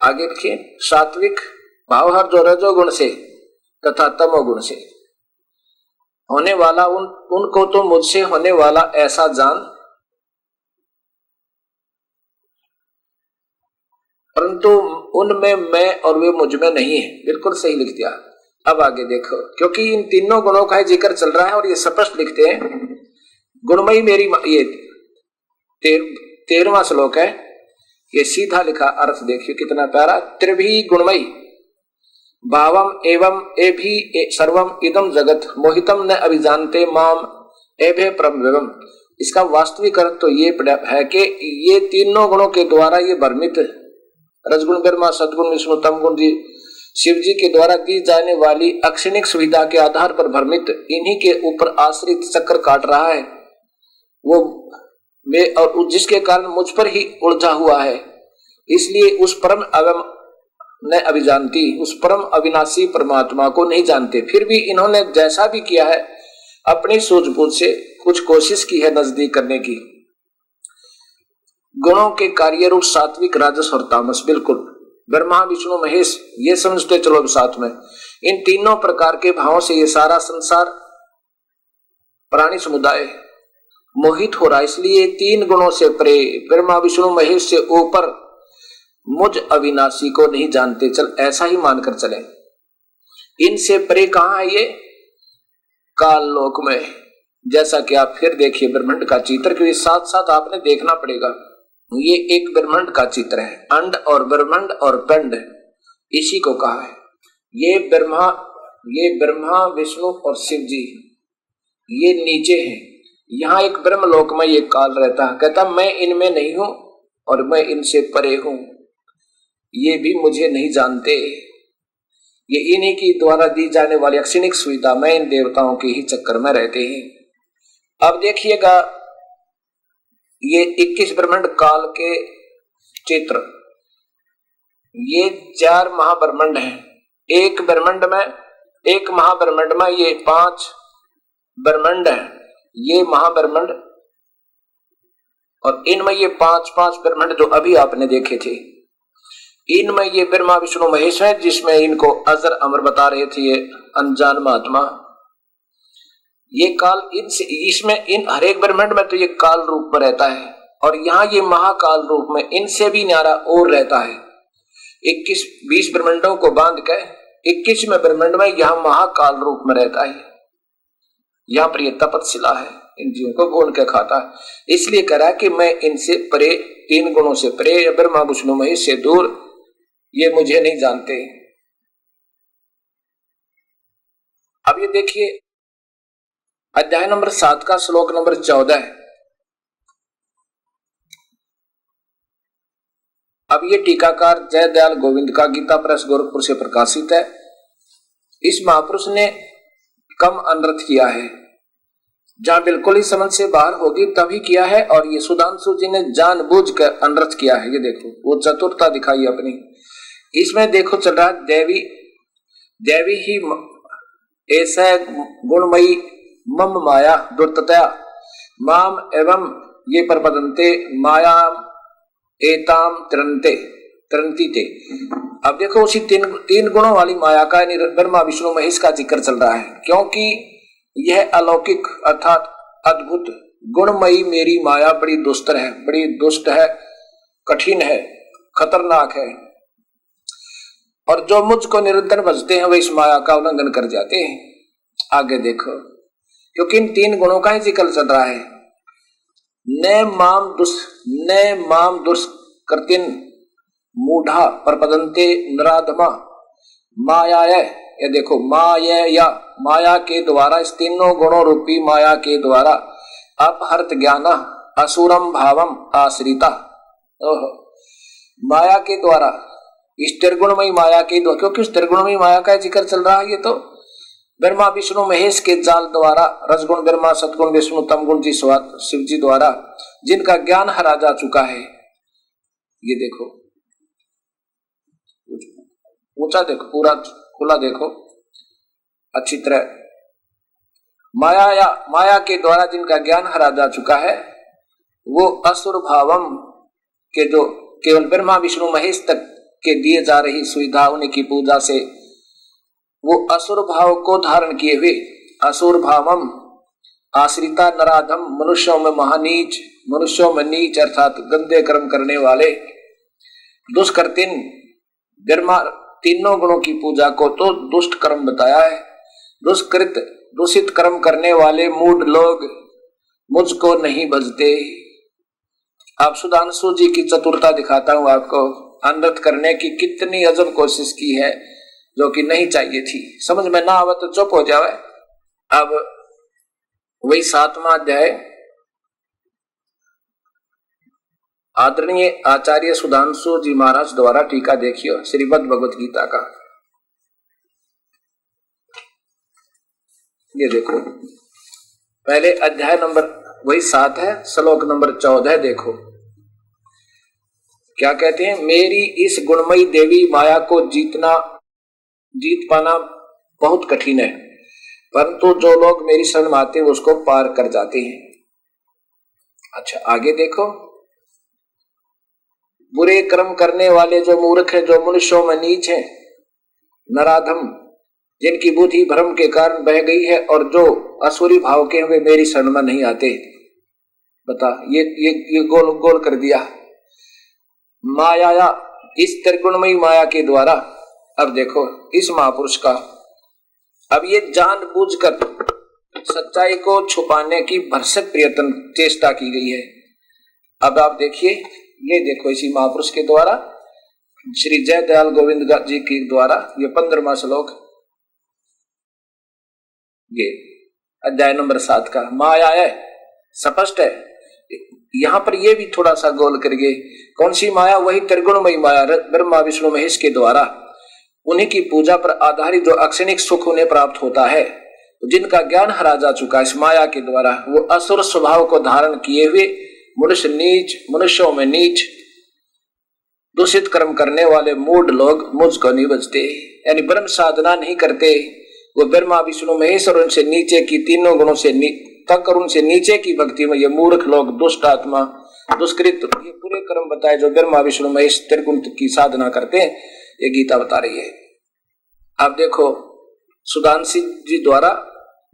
आगे लिखिए, सात्विक भाव हर जो रजोगुण से तथा तमोगुण से होने वाला, उनको तो मुझसे होने वाला ऐसा जान, परंतु उनमें मैं और वे मुझ में नहीं है। बिल्कुल सही लिख दिया। अब आगे देखो, क्योंकि इन तीनों गुणों का जिक्र चल रहा है और ये स्पष्ट लिखते हैं, गुणमयी मेरी, ये 13वां श्लोक है। ये सीधा लिखा अर्थ देखिए कितना प्यारा। त्रिभी गुणमयी भावम एवं एभी सर्वम इदम जगत मोहितम न अभिजानते माम एभे परम। इसका वास्तविक अर्थ तो ये है कि ये तीनों गुणों के द्वारा ये भ्रमित, रजगुण ब्रह्मा, सदगुण विष्णु, तमगुण जी शिव जी के द्वारा दी जाने वाली अक्षणिक सुविधा के आधार पर भ्रमित, इन्हीं के ऊपर आश्रित चक्कर काट रहा है वो मैं, और जिसके कारण मुझ पर ही उलझा हुआ है। इसलिए उस परम अवम न अभिजानती, उस परम अविनाशी परमात्मा को नहीं जानते। फिर भी इन्होंने जैसा भी किया है अपनी सूझबूझ से कुछ कोशिश की है नजदीक करने की। गुणों के कार्य रूप सात्विक, राजस और तामस, बिल्कुल ब्रह्मा विष्णु महेश ये समझते चलो साथ में। इन तीनों प्रकार के भावों से ये सारा संसार प्राणी समुदाय मोहित हो रहा है। इसलिए 3 गुणों से परे, ब्रह्मा विष्णु महेश से ऊपर मुझ अविनाशी को नहीं जानते। चल ऐसा ही मानकर चले। इनसे परे कहां है ये? काल लोक में। जैसा कि आप फिर देखिए ब्रह्मांड का चित्र, के साथ साथ आपने देखना पड़ेगा। ये एक ब्रह्मांड का चित्र है। अंड और ब्रह्मांड और पिंड इसी को कहा है। ये ब्रह्मा विष्णु और शिव जी ये नीचे हैं। यहाँ एक ब्रह्मलोक में ये काल रहता है, कहता मैं इनमें नहीं हूं और मैं इनसे परे हूं, ये भी मुझे नहीं जानते। ये इन्हीं की द्वारा दी जाने वाली अक्षणिक सुविधा में इन देवताओं के ही चक्कर में रहते हैं। अब देखिएगा ये 21 ब्रह्मांड काल के चित्र, ये 4 महाब्रह्मांड हैं। एक महाब्रह्मांड में ये 5 ब्रह्मांड हैं, ये महाब्रह्मांड, और इनमें ये 5 ब्रह्मांड जो अभी आपने देखे थे, इनमें ये ब्रह्मा विष्णु महेश है, जिसमें इनको अजर अमर बता रहे थे ये अनजान महात्मा। ये काल इसमें इन हर एक ब्रह्मांड में तो ये काल रूप में रहता है, और यहाँ ये महाकाल रूप में इनसे भी न्यारा और रहता है। 21-20 ब्रह्मांडों को बांध कर 21वें ब्रह्मांड में यहाँ महाकाल रूप में रहता है। यहाँ पर ये तपस्विला है, इन जीवों को गोल के खाता है। इसलिए करा कि मैं इनसे परे, इन गुणों से परे, ब्रह्मा विष्णु महेश से दूर, ये मुझे नहीं जानते। अब ये देखिए अध्याय नंबर 7 का श्लोक नंबर 14। अब ये टीकाकार जय दयाल गोविंद का गीता प्रेस गोरखपुर से प्रकाशित है। इस महापुरुष ने कम अनर्थ किया है, जहां बिल्कुल ही समझ से बाहर होगी तभी किया है, और ये सुधांशु जी ने जानबूझकर अनर्थ किया है। ये देखो वो चतुरता दिखाई अपनी। इसमें देखो चल रहा देवी ही ऐसा गुणमयी मम माया दुर्ततया माम एवं ये प्रपदन्ते माया एताम तरंती ते। अब देखो उसी तीन गुणों वाली माया का ब्रह्मा विष्णु महेश का जिक्र चल रहा है, क्योंकि यह अलौकिक अर्थात अद्भुत गुणमयी मेरी माया बड़ी दुष्ट है, कठिन है, खतरनाक है, और जो मुझको निरंतर भजते हैं वे इस माया का उल्लंघन कर जाते हैं। आगे देखो, क्योंकि इन 3 गुणों का ही जिक्र चल रहा है। न माम दुष्कृतिन मूढ़ा प्रपदन्ते नराधमा माया। ये देखो माया के द्वारा, इस तीनों गुणों रूपी माया के द्वारा अपहर्त ज्ञान असुरम भावम आश्रिता। माया के द्वारा, इस त्रिगुणमयी माया के द्वारा, क्योंकि इस त्रिगुणमयी माया का जिक्र चल रहा है। ये तो ब्रह्मा विष्णु महेश के जाल द्वारा, रजगुण ब्रह्मा सतगुण विष्णु तमगुण जी शिव जी द्वारा जिनका ज्ञान हरा जा चुका है। ये देखो ऊंचा देखो, पूरा खुला देखो अच्छी तरह। माया के द्वारा जिनका ज्ञान हरा जा चुका है, वो असुर भावम के जो केवल ब्रह्मा विष्णु महेश तक के दिए जा रही सुविधा, उनकी पूजा से वो असुर भाव को धारण किए हुए, असुर भावम आश्रिता नराधम, मनुष्यों में महानीच, मनुष्यों में नीच अर्थात गंदे कर्म करने वाले, दुष्कृतिन ब्रह्मा तीनों गुणों की पूजा को तो दुष्ट कर्म बताया है। दुष्कृत दूषित कर्म करने वाले मूढ़ लोग मुझको नहीं भजते। आप सुधांशु जी की चतुरता दिखाता हूं आपको, अनर्थ करने की कितनी अजब कोशिश की है, जो कि नहीं चाहिए थी। समझ में ना आवे तो चुप हो जावे। अब वही 7वां अध्याय आदरणीय आचार्य सुधांशु जी महाराज द्वारा टीका देखियो श्रीमद् भगवत गीता का। ये देखो पहले अध्याय नंबर वही 7 है, श्लोक नंबर 14 देखो क्या कहते हैं। मेरी इस गुणमयी देवी माया को जीत पाना बहुत कठिन है, परंतु जो लोग मेरी शरण में आते हैं उसको पार कर जाते हैं। अच्छा आगे देखो, बुरे कर्म करने वाले जो मूर्ख हैं, जो मनुष्यों में नीच हैं, नराधम जिनकी बुद्धि भ्रम के कारण बह गई है, और जो असुरी भाव के हुए मेरी शरण में नहीं आते। बता ये गोल गोल कर दिया माया, इस त्रिगुणमयी माया के द्वारा। अब देखो इस महापुरुष का, अब ये जानबूझकर सच्चाई को छुपाने की भरसक प्रयत्न चेष्टा की गई है। अब आप देखिए ये देखो इसी महापुरुष के द्वारा, श्री जयदयाल गोविंद जी के द्वारा, ये 15वां श्लोक, ये अध्याय नंबर 7 का। माया है, स्पष्ट है। यहां पर ये भी थोड़ा सा गोल करके, कौन सी माया? वही त्रिगुणमयी माया, ब्रह्मा विष्णु महेश के द्वारा उन्हीं की पूजा पर आधारित जो अक्षणिक सुख उन्हें प्राप्त होता है, जिनका ज्ञान हरा जा चुका है इस माया के द्वारा, वो असुर स्वभाव को धारण किए हुए मनुष्यों में नीच दूषित कर्म करने वाले मूढ़ लोग मुझको नहीं बचते, यानी ब्रह्म साधना नहीं करते। वो ब्रह्मा विष्णु महेश और उनसे नीचे की तीनों गुणों से तक और उनसे नीचे की भक्ति में ये मूर्ख लोग, दुष्ट आत्मा, दुष्कृत, ये पूरे कर्म बताए जो ब्रह्मा विष्णु महेश त्रिगुण की साधना करते हैं, ये गीता बता रही है। आप देखो सुधांशु जी द्वारा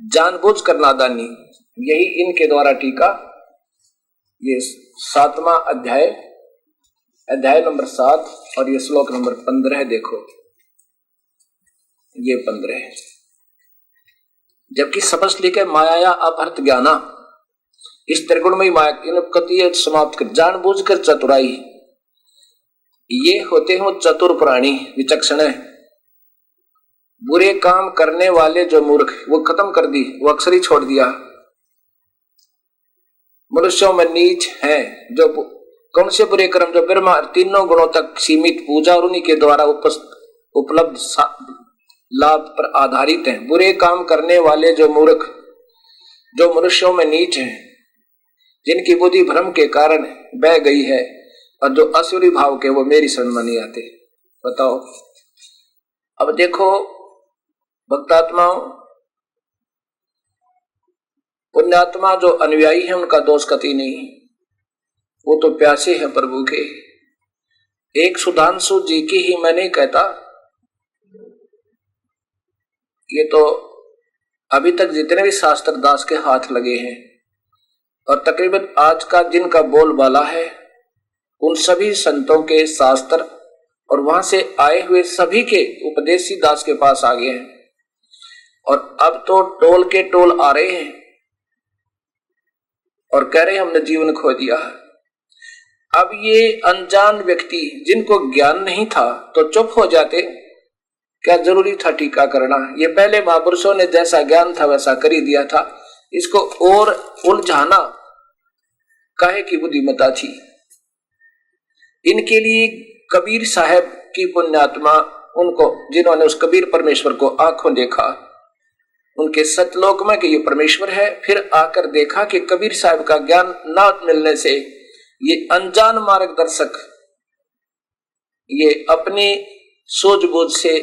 जानबूझकर नादानी, यही इनके द्वारा टीका, ये 7वां अध्याय नंबर 7 और ये श्लोक नंबर 15 है। देखो ये 15 है, जबकि स्पष्ट लिखे माया अपहृत ज्ञाना, इस त्रिगुणमयी माया इन समाप्त कर जानबूझकर चतुराई, ये होते हैं चतुर प्राणी, विचक्षण है। बुरे काम करने वाले जो मूर्ख, वो खत्म कर दी, वो अक्षर ही छोड़ दिया। मनुष्यों में नीच है, जो कौन से बुरे कर्म? जो ब्रह्मा तीनों गुणों तक सीमित पूजा और उन्हीं के द्वारा उपलब्ध लाभ पर आधारित हैं। बुरे काम करने वाले जो मूर्ख, जो मनुष्यों में नीच हैं, जिनकी बुद्धि भ्रम के कारण बह गई है, और जो असुरी भाव के, वो मेरी शरण में नहीं आते। बताओ, अब देखो भक्तात्माओं, पुण्यात्मा जो अनुयायी है उनका दोष कति नहीं, वो तो प्यासे हैं प्रभु के। एक सुधांशु जी की ही मैं नहीं कहता, ये तो अभी तक जितने भी शास्त्र दास के हाथ लगे हैं, और तकरीबन आज का जिनका बोलबाला है, उन सभी संतों के शास्त्र और वहां से आए हुए सभी के उपदेशी दास के पास आ गए हैं। और अब तो टोल के टोल आ रहे हैं और कह रहे हैं हमने जीवन खो दिया। अब ये अनजान व्यक्ति जिनको ज्ञान नहीं था तो चुप हो जाते, क्या जरूरी था टीका करना? ये पहले महापुरुषों ने जैसा ज्ञान था वैसा कर ही दिया था, इसको और उलझाना काहे की बुद्धिमता थी। इनके लिए कबीर साहब की पुण्यात्मा, उनको जिन्होंने उस कबीर परमेश्वर को आंखों देखा, उनके सतलोक में कि ये परमेश्वर है, फिर आकर देखा कि कबीर साहब का ज्ञान न मिलने से ये अनजान मार्गदर्शक, ये अपनी सूझबूझ से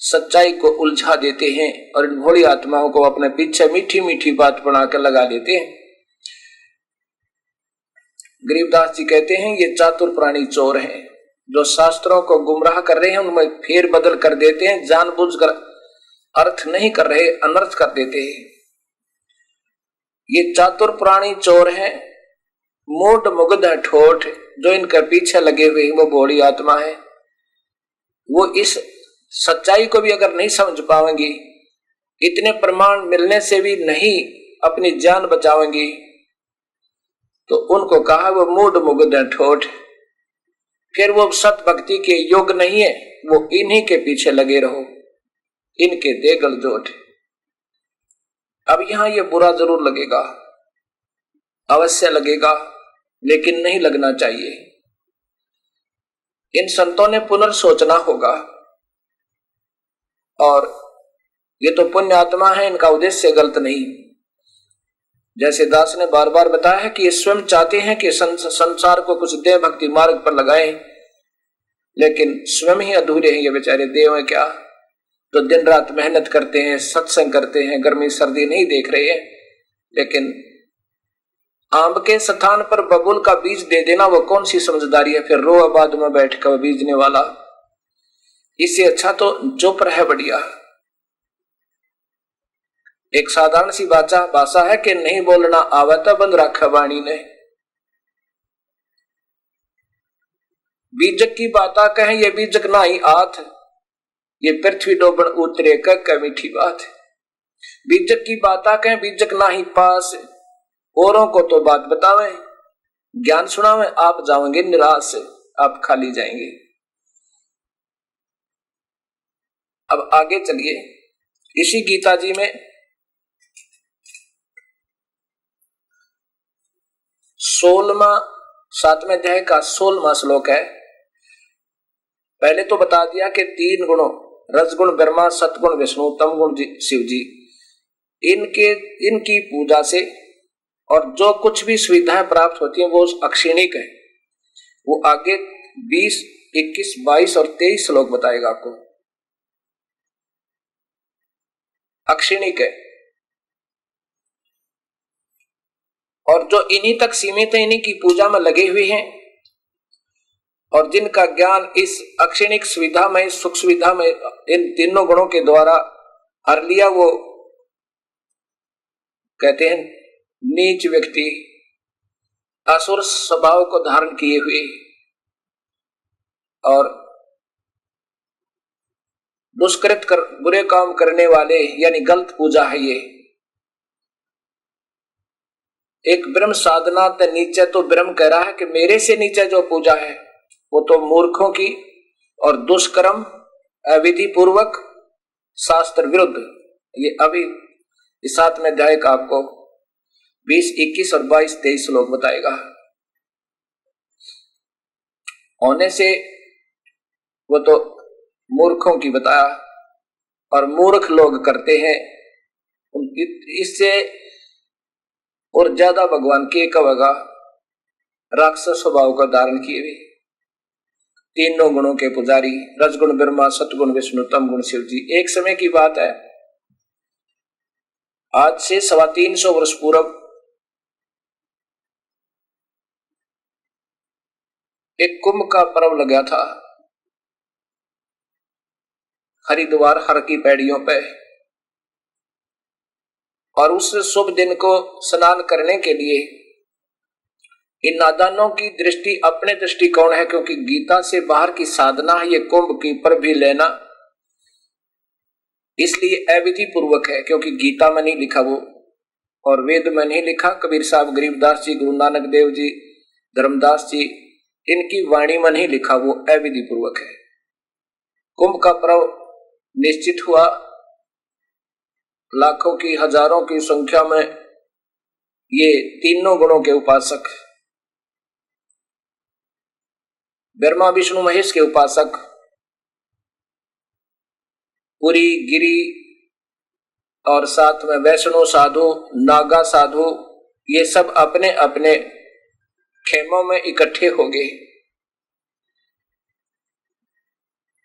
सच्चाई को उलझा देते हैं और इन भोली आत्माओं को अपने पीछे मीठी मीठी बात बनाकर लगा देते हैं। गरीबदास जी कहते हैं ये चातुर प्राणी चोर हैं, जो शास्त्रों को गुमराह कर रहे हैं, उनमें फेर बदल कर देते हैं, जानबूझकर अर्थ नहीं कर रहे, अनर्थ कर देते हैं। ये चातुर प्राणी चोर हैं, मोट मुग्ध है ठोठ, जो इनके पीछे लगे हुए हैं, वो भोली आत्मा है। वो इस सच्चाई को भी अगर नहीं समझ पाएंगी, इतने प्रमाण मिलने से भी नहीं अपनी जान बचाएंगी, तो उनको कहा वो मूड मुग्ध है ठोठ, फिर वो सत भक्ति के योग नहीं है, वो इन्हीं के पीछे लगे रहो, इनके दे गलजोट। अब यहां ये बुरा जरूर लगेगा, अवश्य लगेगा, लेकिन नहीं लगना चाहिए। इन संतों ने पुनर्सोचना होगा, और ये तो पुण्य आत्मा है, इनका उद्देश्य गलत नहीं। जैसे दास ने बार बार बताया है कि ये स्वयं चाहते हैं कि संसार को कुछ देव भक्ति मार्ग पर लगाएं, लेकिन स्वयं ही अधूरे हैं ये बेचारे। देव हैं क्या, तो दिन रात मेहनत करते हैं, सत्संग करते हैं, गर्मी सर्दी नहीं देख रहे हैं, लेकिन आंब के स्थान पर बबूल का बीज दे देना वो कौन सी समझदारी है? फिर रो आबाद में बैठ कर बीजने वाला, इससे अच्छा तो चुप रहे बढ़िया। एक साधारण सी भाषा है कि नहीं बोलना आवता बंद रखा वाणी ने। बीजक की बाता कहें ये बीजक ना ही आथ, ये पृथ्वी डोबन उतरे का मीठी बात। बीजक की बाता कहें बीजक ना ही पास, औरों को तो बात बतावे, ज्ञान सुना में आप जाओगे निराश, आप खाली जाएंगे। अब आगे चलिए, इसी गीता जी में 7वें अध्याय का 16वां श्लोक है। पहले तो बता दिया कि 3 गुणों, रजगुण ब्रह्मा, सतगुण विष्णु, तमगुण शिव जी, इनकी पूजा से और जो कुछ भी सुविधाएं प्राप्त होती हैं वो अक्षिणिक है। वो आगे 20, 21, 22 और 23 श्लोक बताएगा आपको। अक्षिणिक है और जो इन्हीं तक सीमित है, इन्हीं की पूजा में लगे हुए हैं और जिनका ज्ञान इस अक्षिणिक सुविधा में, सुख सुविधा में इन तीनों गुणों के द्वारा हर लिया, वो कहते हैं नीच व्यक्ति, असुर स्वभाव को धारण किए हुए और दुष्कृत बुरे काम करने वाले, यानी गलत पूजा है ये। एक ब्रह्म साधना ते नीचे, तो ब्रह्म कह रहा है कि मेरे से नीचे जो पूजा है वो तो मूर्खों की और दुष्कर्म, अविधि पूर्वक, शास्त्र विरुद्ध। ये अभी इस 7वें अध्याय का आपको 20, 21 और 22, 23 श्लोक बताएगा। होने से वो तो मूर्खों की बताया और मूर्ख लोग करते हैं, इससे और ज्यादा भगवान के कवेगा राक्षस स्वभाव का धारण किए हुए, तीनों गुणों के पुजारी, रजगुण ब्रह्मा, सतगुण विष्णु, तमगुण शिव जी। एक समय की बात है, आज से 350 वर्ष पूर्व एक कुंभ का पर्व लगा था हरिद्वार हर की पैड़ियों पे, और उस शुभ दिन को स्नान करने के लिए इन नादानों की दृष्टि अपने दृष्टिकोण है, क्योंकि गीता से बाहर की साधना है ये कुंभ की पर भी लेना, इसलिए अविधि पूर्वक है, क्योंकि गीता में नहीं लिखा वो और वेद में नहीं लिखा। कबीर साहब, गरीबदास जी, गुरु नानक देव जी, धर्मदास जी, इनकी वाणी में नहीं लिखा, वो अविधि पूर्वक है। कुंभ का पर्व निश्चित हुआ, लाखों की, हजारों की संख्या में ये तीनों गुणों के उपासक, ब्रह्मा विष्णु महेश के उपासक, पुरी गिरी और साथ में वैष्णो साधु, नागा साधु, ये सब अपने अपने खेमों में इकट्ठे हो गए।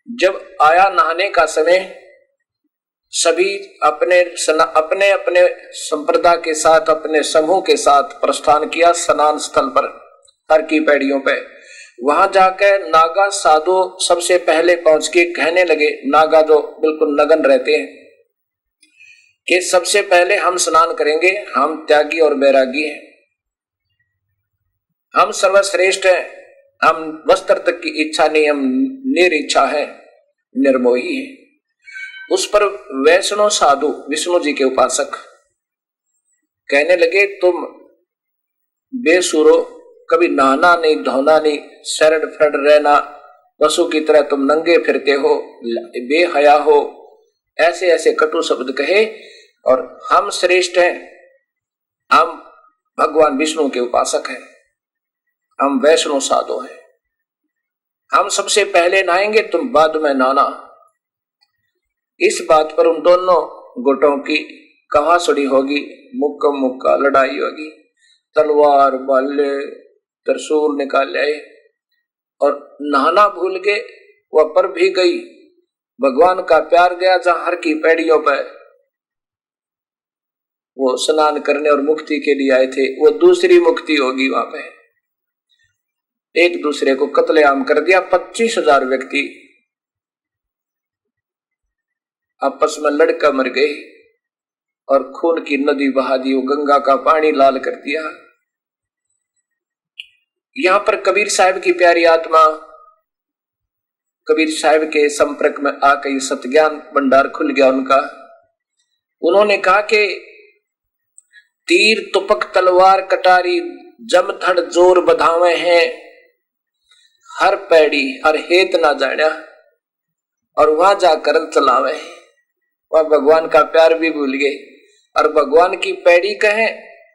जब आया नहाने का समय, सभी अपने अपने संप्रदाय के साथ, अपने समूह के साथ प्रस्थान किया स्नान स्थल पर, हर की पैड़ियों पे। वहां जाकर नागा साधु सबसे पहले पहुंच के कहने लगे, नागा जो बिल्कुल नगन रहते हैं, कि सबसे पहले हम स्नान करेंगे, हम त्यागी और बैरागी हैं, हम सर्वश्रेष्ठ हैं, हम वस्त्र तक की इच्छा नहीं, हम निरिच्छा है, निर्मोही है। उस पर वैष्णो साधु, विष्णु जी के उपासक, कहने लगे, तुम बेसुरो, कभी नहाना नहीं, धोना नहीं, शरण फड़ रहना, पशु की तरह तुम नंगे फिरते हो, बेहया हो, ऐसे ऐसे कटु शब्द कहे, और हम श्रेष्ठ हैं, हम भगवान विष्णु के उपासक हैं, हम वैष्णो साधु हैं, हम सबसे पहले नहाएंगे, तुम बाद में नहाना। इस बात पर उन दोनों गुटों की कहासुनी होगी, मुक्का मुक्का लड़ाई होगी, तलवार भाले त्रिशूल निकाल आए और नहाना भूल गए। वह पर भी गई, भगवान का प्यार गया जहां हर की पैड़ियों पर वो स्नान करने और मुक्ति के लिए आए थे, वो दूसरी मुक्ति होगी। वहां पे एक दूसरे को कत्लेआम कर दिया, 25,000 व्यक्ति आपस में लड़कर मर गए और खून की नदी बहा दी, वो गंगा का पानी लाल कर दिया। यहां पर कबीर साहब की प्यारी आत्मा कबीर साहब के संपर्क में आकर सतज्ञान भंडार खुल गया उनका। उन्होंने कहा कि तीर, तुपक, तलवार, कटारी, जम थड़ जोर बधावे हैं, हर पैड़ी हर हेत ना जाना, और वहां जाकर चलावे। वह भगवान का प्यार भी भूल गए और भगवान की पैड़ी कहे,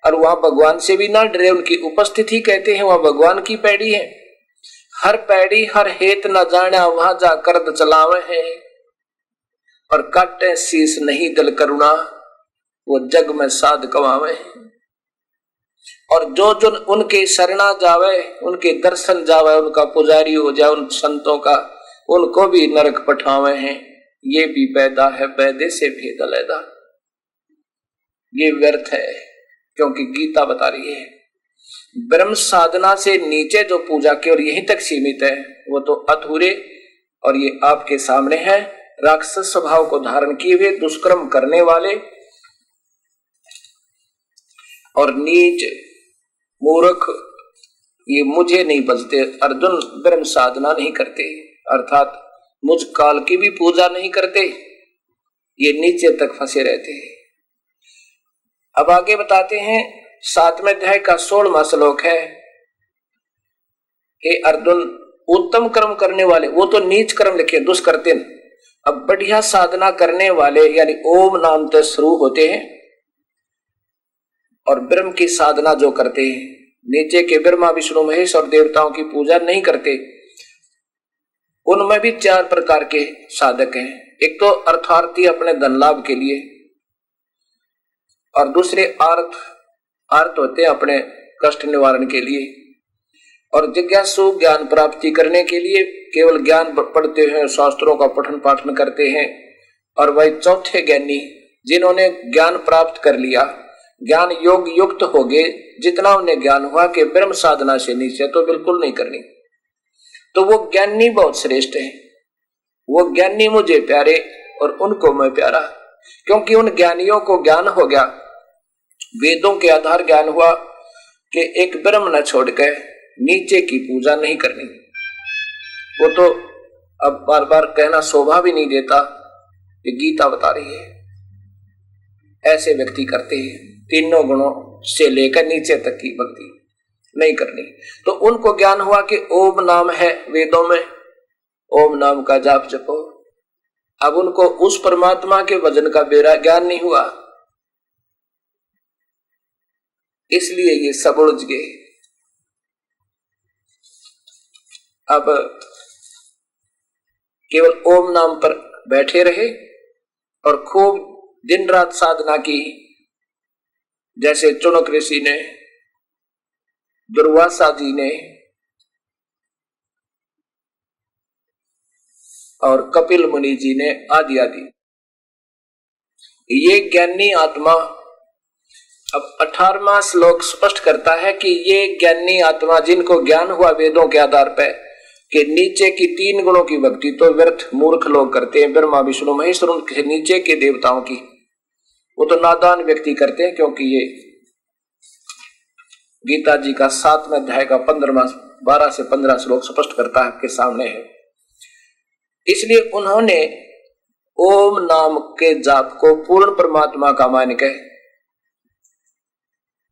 और वहां भगवान से भी ना डरे, उनकी उपस्थिति कहते हैं वहां भगवान की पैड़ी है। हर पैड़ी हर हेत न जाना, वहां जाकर चलावे हैं, और काटे शीस नहीं दल करुणा, वो जग में साध कमावे। और जो जो उनके शरणा जावे, उनके दर्शन जावे, उनका पुजारी हो जाए उन संतों का, उनको भी नरक पठावे हैं। ये भी पैदा है पैदे से भेद अलैदा। ये व्यर्थ है, क्योंकि गीता बता रही है ब्रह्म साधना से नीचे जो पूजा की और यहीं तक सीमित है वो तो अधूरे, और ये आपके सामने है राक्षस स्वभाव को धारण किए हुए दुष्कर्म करने वाले और नीच मूर्ख, ये मुझे नहीं बजते। अर्जुन ब्रह्म साधना नहीं करते, अर्थात मुझ काल की भी पूजा नहीं करते, ये नीचे तक फंसे रहते हैं। अब आगे बताते हैं 7वें अध्याय का 16वां श्लोक है। हे अर्जुन, उत्तम कर्म करने वाले, वो तो नीच कर्म लिखे दुष्कर्तिन, अब बढ़िया साधना करने वाले यानी ओम नाम से शुरू होते हैं, और ब्रह्म की साधना जो करते हैं, नीचे के ब्रह्मा विष्णु महेश और देवताओं की पूजा नहीं करते, उनमें भी 4 प्रकार के साधक हैं। एक तो अर्थार्थी अपने धन लाभ के लिए, और दूसरे अर्थ होते हैं अपने कष्ट निवारण के लिए, और जिज्ञासु ज्ञान प्राप्ति करने के लिए केवल ज्ञान पढ़ते हैं, शास्त्रों का पठन पाठन करते हैं। और वही चौथे ज्ञानी जिन्होंने ज्ञान प्राप्त कर लिया, ज्ञान योग युक्त हो गए, जितना उन्हें ज्ञान हुआ कि ब्रह्म साधना से नीचे तो बिल्कुल नहीं करनी, तो वो ज्ञानी बहुत श्रेष्ठ है। वो ज्ञानी मुझे प्यारे और उनको मैं प्यारा, क्योंकि उन ज्ञानियों को ज्ञान हो गया, वेदों के आधार ज्ञान हुआ कि एक ब्रह्म न छोड़कर नीचे की पूजा नहीं करनी। वो तो अब बार बार कहना शोभा भी नहीं देता, ये गीता बता रही है। ऐसे व्यक्ति करते हैं, तीनों गुणों से लेकर नीचे तक की भक्ति नहीं करनी। तो उनको ज्ञान हुआ कि ओम नाम है वेदों में, ओम नाम का जाप जपो। अब उनको उस परमात्मा के वजन का बेरा ज्ञान नहीं हुआ, इसलिए ये सब उलझ गए। अब केवल ओम नाम पर बैठे रहे और खूब दिन रात साधना की, जैसे चुनक ऋषि ने, दुर्वासा जी ने और कपिल मुनि जी ने, आदि आदि। ये ज्ञानी आत्मा, अब 18वां श्लोक स्पष्ट करता है कि ये ज्ञानी आत्मा जिनको ज्ञान हुआ वेदों के आधार पर कि नीचे की 3 गुणों की भक्ति तो व्यर्थ मूर्ख लोग करते हैं, ब्रह्मा विष्णु महेश, और उनके नीचे के देवताओं की वो तो नादान व्यक्ति करते हैं, क्योंकि ये गीता जी का 7वें अध्याय का 12 से 15 श्लोक स्पष्ट करता है, आपके सामने है। इसलिए उन्होंने ओम नाम के जाप को पूर्ण परमात्मा का मान के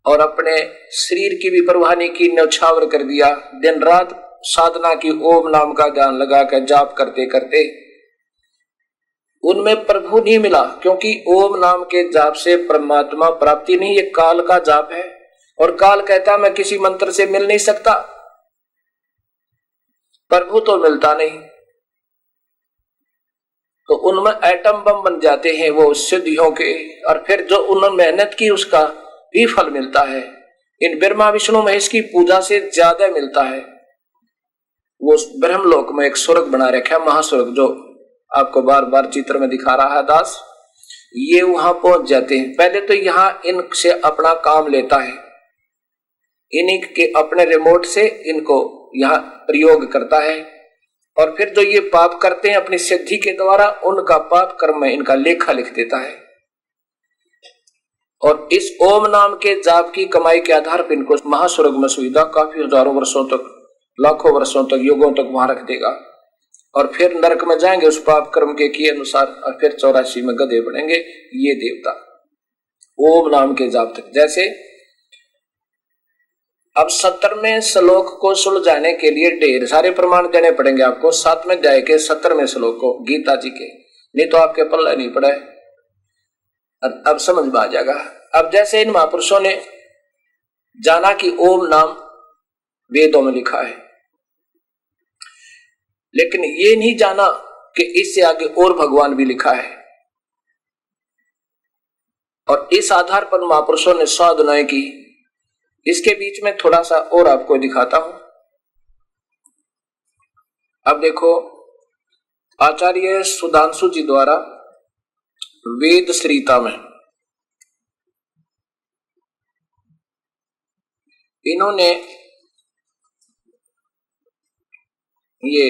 और अपने शरीर की भी परवाह नहीं की, न्यौछावर कर दिया। दिन रात साधना की ओम नाम का ध्यान लगा कर जाप करते करते उनमें प्रभु नहीं मिला, क्योंकि ओम नाम के जाप से परमात्मा प्राप्ति नहीं, ये काल का जाप है, और काल कहता मैं किसी मंत्र से मिल नहीं सकता, प्रभु तो मिलता नहीं। तो उनमें एटम बम बन जाते हैं वो सिद्धियों के, और फिर जो उन्होंने मेहनत की उसका भी फल मिलता है। इन ब्रह्मा विष्णु महेश की पूजा से ज्यादा मिलता है। वो ब्रह्मलोक में एक स्वर्ग बना रखा है, महास्वर्ग, जो आपको बार बार चित्र में दिखा रहा है दास। ये वहां पहुंच जाते हैं। पहले तो यहाँ इनसे अपना काम लेता है, इन्हीं के अपने रिमोट से इनको यहाँ प्रयोग करता है, और फिर जो ये पाप करते हैं अपनी सिद्धि के द्वारा, उनका पाप कर्म में इनका लेखा लिख देता है। और इस ओम नाम के जाप की कमाई के आधार पर इनको महास्वर्ग में सुविधा काफी हजारों वर्षों तक, लाखों वर्षों तक, युगों तक वहां रख देगा, और फिर नरक में जाएंगे उस पाप कर्म के किए अनुसार, और फिर 84 में गधे बनेंगे ये देवता ओम नाम के जाप तक। जैसे अब 17वें श्लोक को सुलझाने के लिए ढेर सारे प्रमाण देने पड़ेंगे आपको। 7वें अध्याय के 17वें श्लोक को गीता जी के, नहीं तो आपके पल्ले नहीं पड़े। अब समझ में आ जाएगा। अब जैसे इन महापुरुषों ने जाना कि ओम नाम वेदों में लिखा है, लेकिन ये नहीं जाना कि इससे आगे और भगवान भी लिखा है, और इस आधार पर महापुरुषों ने साधनाएं की। इसके बीच में थोड़ा सा और आपको दिखाता हूं। अब देखो, आचार्य सुधांशु जी द्वारा वेद श्रीता में इन्होंने ये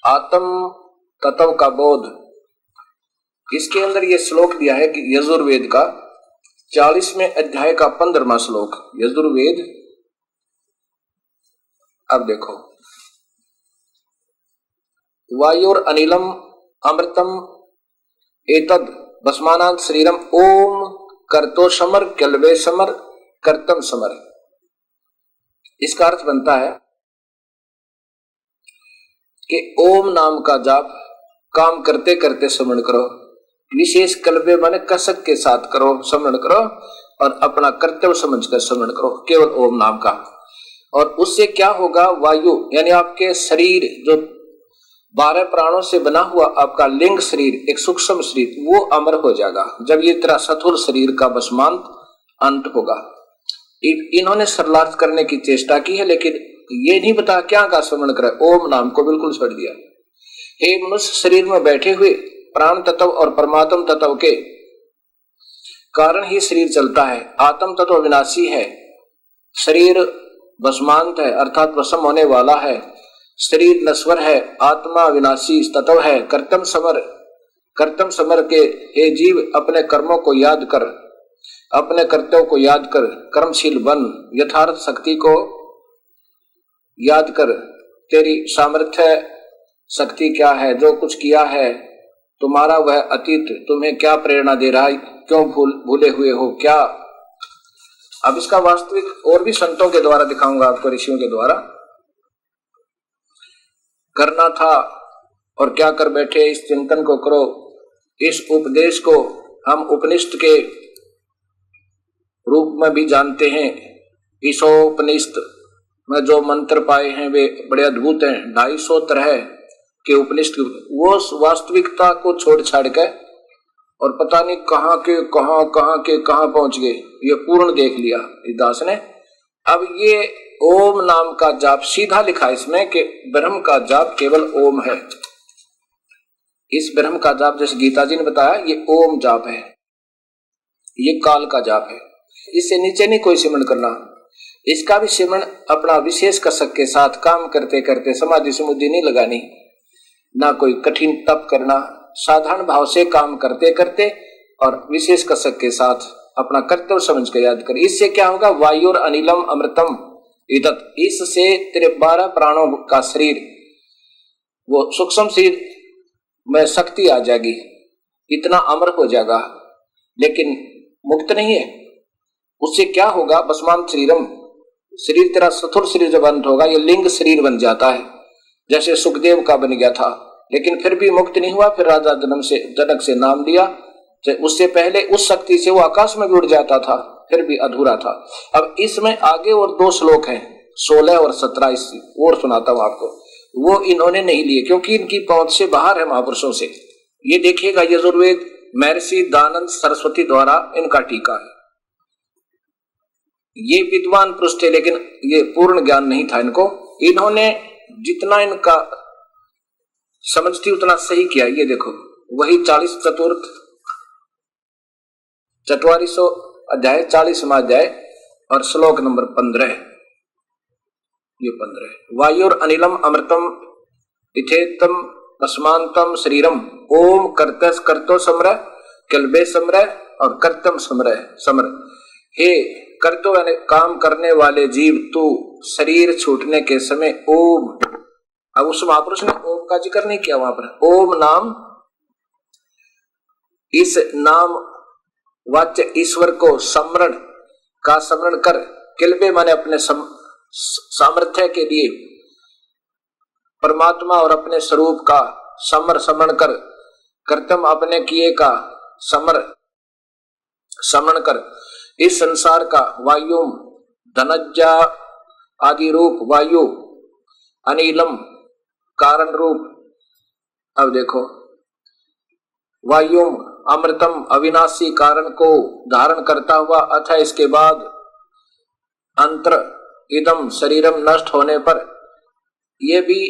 आत्म तत्व का बोध, इसके अंदर ये श्लोक दिया है कि यजुर्वेद का 40वें अध्याय का 15वां श्लोक, यजुर्वेद। अब देखो, वायुर अनिलम अमृतम एतद भस्मानां शरीरम ओम कर्तो समर कल्वे समर कर्तम समर। इसका अर्थ बनता है कि ओम नाम का जाप काम करते करते स्मरण करो, विशेष कल्बे माने कसक के साथ करो, स्मरण करो, और अपना कर्तव्य समझकर स्मरण करो केवल ओम नाम का। और उससे क्या होगा, वायु यानी आपके शरीर जो 12 प्राणों से बना हुआ आपका लिंग शरीर, एक सूक्ष्म शरीर, वो अमर हो जाएगा जब ये तेरा स्थूल शरीर का भस्मांत अंत होगा। इन्होंने सरलार्थ करने की चेष्टा की है, लेकिन ये नहीं बता क्या का स्मरण करे, ओम नाम को बिल्कुल छोड़ दिया। हे मनुष्य शरीर में बैठे हुए प्राण तत्व और परमात्म तत्व के कारण ही शरीर चलता है। आत्म तत्व विनाशी है, शरीर भस्मांत है अर्थात भस्म होने वाला है, शरीर नश्वर है, आत्मा विनाशी तत्व है। कर्तम समर के हे जीव अपने कर्मों को याद कर, अपने कर्तव्य को याद कर, कर्मशील बन, यथार्थ शक्ति को याद कर। तेरी सामर्थ्य शक्ति क्या है, जो कुछ किया है तुम्हारा वह अतीत तुम्हें क्या प्रेरणा दे रहा है, क्यों भूले हुए हो क्या। अब इसका वास्तविक और भी संतों के द्वारा दिखाऊंगा आपको, ऋषियों के द्वारा करना था और क्या कर बैठे, इस चिंतन को करो। इस उपदेश को हम उपनिषद के रूप में भी जानते हैं। ईशोपनिषद में जो मंत्र पाए हैं वे बड़े अद्भुत हैं। 250 तरह के उपनिषद, वो वास्तविकता को छोड़ छाड़ के और पता नहीं कहाँ के कहाँ पहुंच गए, ये पूर्ण देख लिया इस दास ने। अब ये ओम नाम का जाप सीधा लिखा इसमें कि ब्रह्म का जाप केवल ओम है। इस ब्रह्म का जाप जैसे गीता जी ने बताया, ये ओम जाप है, ये काल का जाप है। इससे नीचे नहीं कोई सिमरण करना। इसका भी सिमरण अपना विशेष कसक के साथ काम करते करते, समाधि समाधि नहीं लगानी, ना कोई कठिन तप करना, साधारण भाव से काम करते करते और विशेष कसक के साथ अपना कर्तव्य समझ कर याद कर। इससे क्या होगा, वायुर अनिलम अमृतम इदत, इससे तेरे 12 प्राणों का शरीर, वो सूक्ष्म शरीर में शक्ति आ जाएगी, इतना अमर हो जाएगा, लेकिन मुक्त नहीं है। उससे क्या होगा, भस्मांत शरीरम, शरीर तेरा स्थूल शरीर जब अंत होगा, ये लिंग शरीर बन जाता है, जैसे सुखदेव का बन गया था, लेकिन फिर भी मुक्त नहीं हुआ। फिर राजा जनक से नाम लिया, उससे पहले उस शक्ति से वो आकाश में भी उड़ जाता था, फिर भी अधूरा था। अब इसमें आगे और 2 श्लोक हैं, 16 और 17, और सुनाता हूं आपको। वो इन्होंने नहीं लिए क्योंकि इनकी पहुंच से बाहर है महापुरुषों से। ये देखिएगा, यजुर्वेद महर्षि दानंद सरस्वती द्वारा इनका टीका है। ये विद्वान पुरुष थे, लेकिन ये पूर्ण ज्ञान नहीं था इनको। इन्होंने जितना इनका समझ थी उतना सही किया। ये देखो, वही 40 चतुर्थ 4400 अध्याय 40वां अध्याय और श्लोक नंबर 15, ये 15। वायुर अनिलम अमृतम इथेतम अस्मांतम शरीरम ओम कर्तस कर्तो समर कल्बे समर और कर्तम समर। हे कर्तो यानी काम करने वाले जीव, तू शरीर छूटने के समय ओम। अब उस महापुरुष ने ओम का जिक्र नहीं किया वहां पर। ओम नाम, इस नाम वाच्य ईश्वर को स्मरण कर, किल्बे माने अपने सामर्थ्य के लिए, परमात्मा और अपने स्वरूप का स्मरण कर, कर्तव्य अपने किए का स्मरण कर, इस संसार का वायु धनज्जा आदि रूप वायु, अनिलम कारण रूप, अब देखो वायु अमृतम अविनाशी कारण को धारण करता हुआ, अथा इसके बाद अंतर इदम शरीरम नष्ट होने पर, ये भी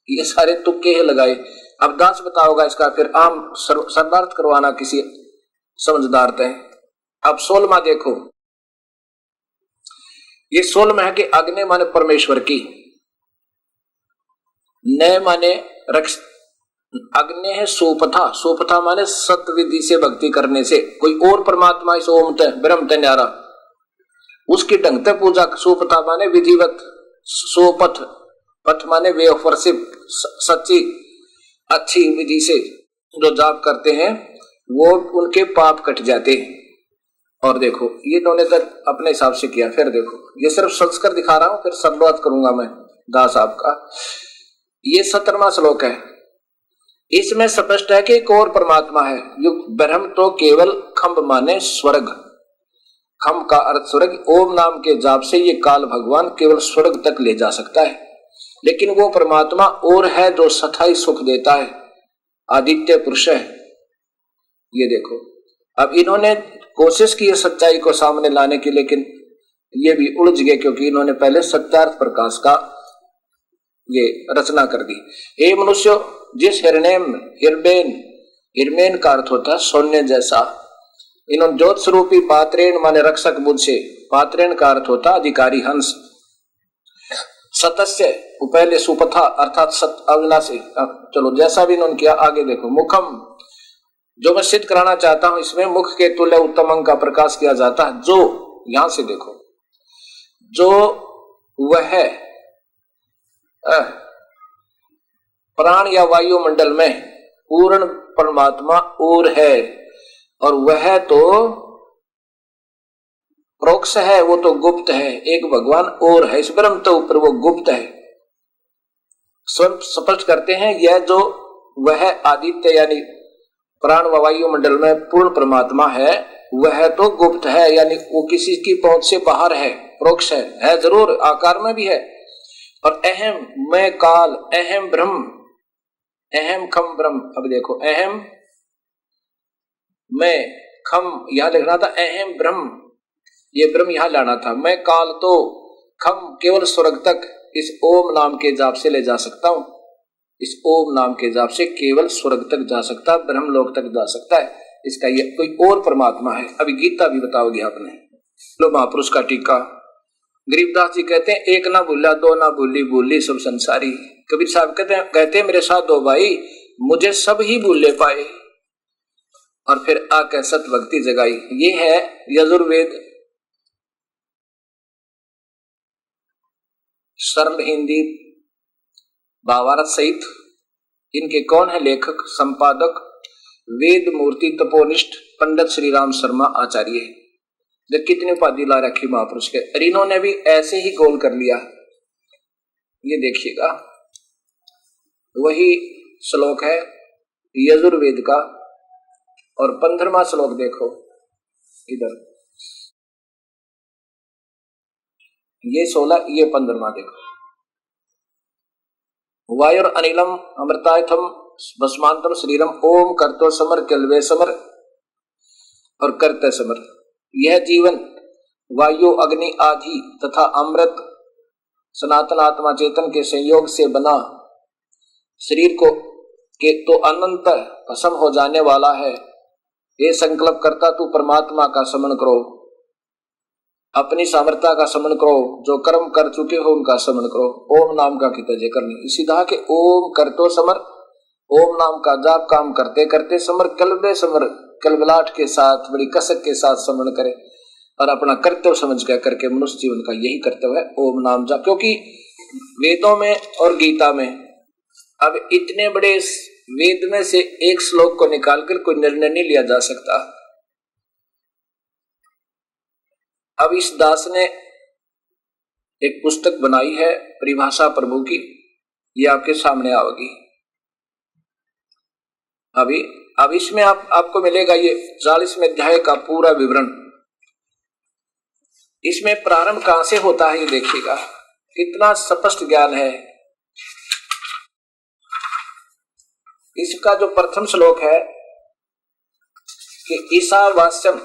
ये सारे तुक्के ही लगाए। अब दास बताओगा इसका फिर आम शब्दार्थ करवाना किसी समझदार थे। अब 16वां देखो, ये 16वां है कि अग्नि माने परमेश्वर की, नय माने रक्ष, अग्नि है सोपथा माने सत्य विधि से भक्ति करने से, कोई और परमात्मा इस ओम ब्रह्म ते न्यारा उसकी ढंग से पूजा, सोपथा माने विधिवत, सोपथ पथ माने व्यवहारिक सच्ची अच्छी विधि से जो जाप करते हैं वो उनके पाप कट जाते हैं। और देखो ये दोनों तक अपने हिसाब से किया। फिर देखो ये सिर्फ संस्कार दिखा रहा हूं, फिर संवाद करूंगा मैं दास आपका। ये 17वां श्लोक है, इसमें स्पष्ट है कि एक और परमात्मा है। ब्रह्म तो केवल खम्भ माने स्वर्ग, खम्भ का अर्थ स्वर्ग, ओम नाम के जाप से ये काल भगवान केवल स्वर्ग तक ले जा सकता है। लेकिन वो परमात्मा और है जो सथाई सुख देता है, आदित्य पुरुष है। ये देखो अब इन्होंने कोशिश की है सच्चाई को सामने लाने की, लेकिन ये भी उलझ गए क्योंकि इन्होंने पहले सत्यार्थ प्रकाश का ये रचना कर दी। हे मनुष्य, जिस हिरमेन का अर्थ होता है सोने जैसा, इन्होंने ज्योत स्वरूपी पात्रेण माने रक्षक बुद्ध से, पात्रेण का अर्थ होता अधिकारी हंस, सतस्य पहले सुपथा अर्थात सत अविनाशी। चलो जैसा भी इन्होंने किया, आगे देखो मुखम, जो मैं सिद्ध कराना चाहता हूं इसमें मुख के तुल्य उत्तम अंग का प्रकाश किया जाता है। जो यहां से देखो, जो वह प्राण या वायुमंडल में पूर्ण परमात्मा और है, और वह तो प्रोक्ष है, वो तो गुप्त है, एक भगवान और है, इस ब्रह्म तो ऊपर वो गुप्त है। स्वयं स्पष्ट करते हैं यह जो वह आदित्य यानी प्राण व वायुमंडल में पूर्ण परमात्मा है, वह तो गुप्त है, यानी वो किसी की पहुंच से बाहर है, प्रोक्ष है जरूर, आकार में भी है। और अहम मैं काल, अहम ब्रह्म, अहम खम ब्रह्म। अब देखो अहम मैं खम यहां लिखना था, अहम ब्रह्म, ये ब्रह्म यहां लाना था। मैं काल तो खम केवल स्वर्ग तक इस ओम नाम के जाप से ले जा सकता हूं, इस ओम नाम के जाप से केवल स्वर्ग तक जा सकता है, ब्रह्मलोक तक जा सकता है। इसका ये कोई और परमात्मा है। अभी गीता भी बताओगे आपने। लो महापुरुष का टीका, गरीबदास जी कहते हैं एक ना भूला दो ना भूली, भूली सब संसारी। कबीर साहब कहते हैं मेरे साथ दो भाई, मुझे सब ही भूले पाए और फिर आकर सत भक्ति जगाई। ये है यजुर्वेद, सरल हिंदी भावार्थ सहित। इनके कौन है लेखक संपादक? वेद मूर्ति तपोनिष्ठ पंडित श्री राम शर्मा आचार्य। जब कितनी उपाधि ला रखी महापुरुष के, और इन्होंने भी ऐसे ही गोल कर लिया। ये देखिएगा वही श्लोक है यजुर्वेद का, और 15वां श्लोक देखो इधर, ये 16 ये 15वां देखो। वायुर अनिलम अमृतायथम भस्मांतम शरीरम ओम करतो समर कल्वे समर और करते समर। यह जीवन वायु अग्नि आदि तथा अमृत सनातन आत्मा चेतन के संयोग से बना शरीर को के तो अनंत भस्म हो जाने वाला है। ये संकल्प करता तू परमात्मा का स्मरण करो, अपनी सामर्थ्य का स्मरण करो, जो कर्म कर चुके हो उनका स्मरण करो, ओम नाम का कितजे करनी। सीधा के ओम करतो समर, ओम नाम का जाप काम करते करते समर, कल्बे समर, कलबलाट के साथ बड़ी कसक के साथ स्मरण करे और अपना कर्तव्य समझ कर करके मनुष्य जीवन का यही कर्तव्य है ओम नाम जाप। क्योंकि वेदों में और गीता में अब इतने बड़े वेद में से एक श्लोक को निकालकर कोई निर्णय नहीं लिया जा सकता। अब इस दास ने एक पुस्तक बनाई है परिभाषा प्रभु की, ये आपके सामने आएगी। अब इसमें आपको मिलेगा ये 40वें अध्याय का पूरा विवरण। इसमें प्रारंभ कहां से होता है ये देखिएगा, कितना स्पष्ट ज्ञान है। इसका जो प्रथम श्लोक है कि ईशावास्यम,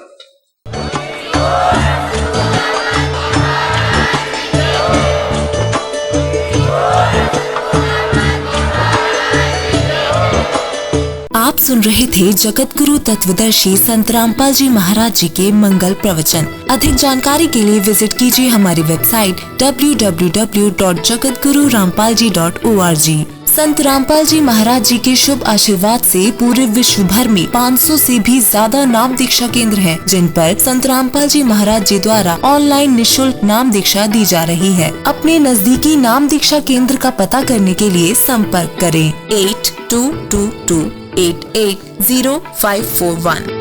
आप सुन रहे थे जगत गुरु तत्वदर्शी संत रामपाल जी महाराज जी के मंगल प्रवचन। अधिक जानकारी के लिए विजिट कीजिए हमारी वेबसाइट www.jagatgururampalji.org। संत रामपाल जी महाराज जी के शुभ आशीर्वाद से पूरे विश्व भर में 500 से भी ज्यादा नाम दीक्षा केंद्र हैं, जिन पर संत रामपाल जी महाराज जी द्वारा ऑनलाइन निशुल्क नाम दीक्षा दी जा रही है। अपने नजदीकी नाम दीक्षा केंद्र का पता करने के लिए संपर्क करें 8222880541।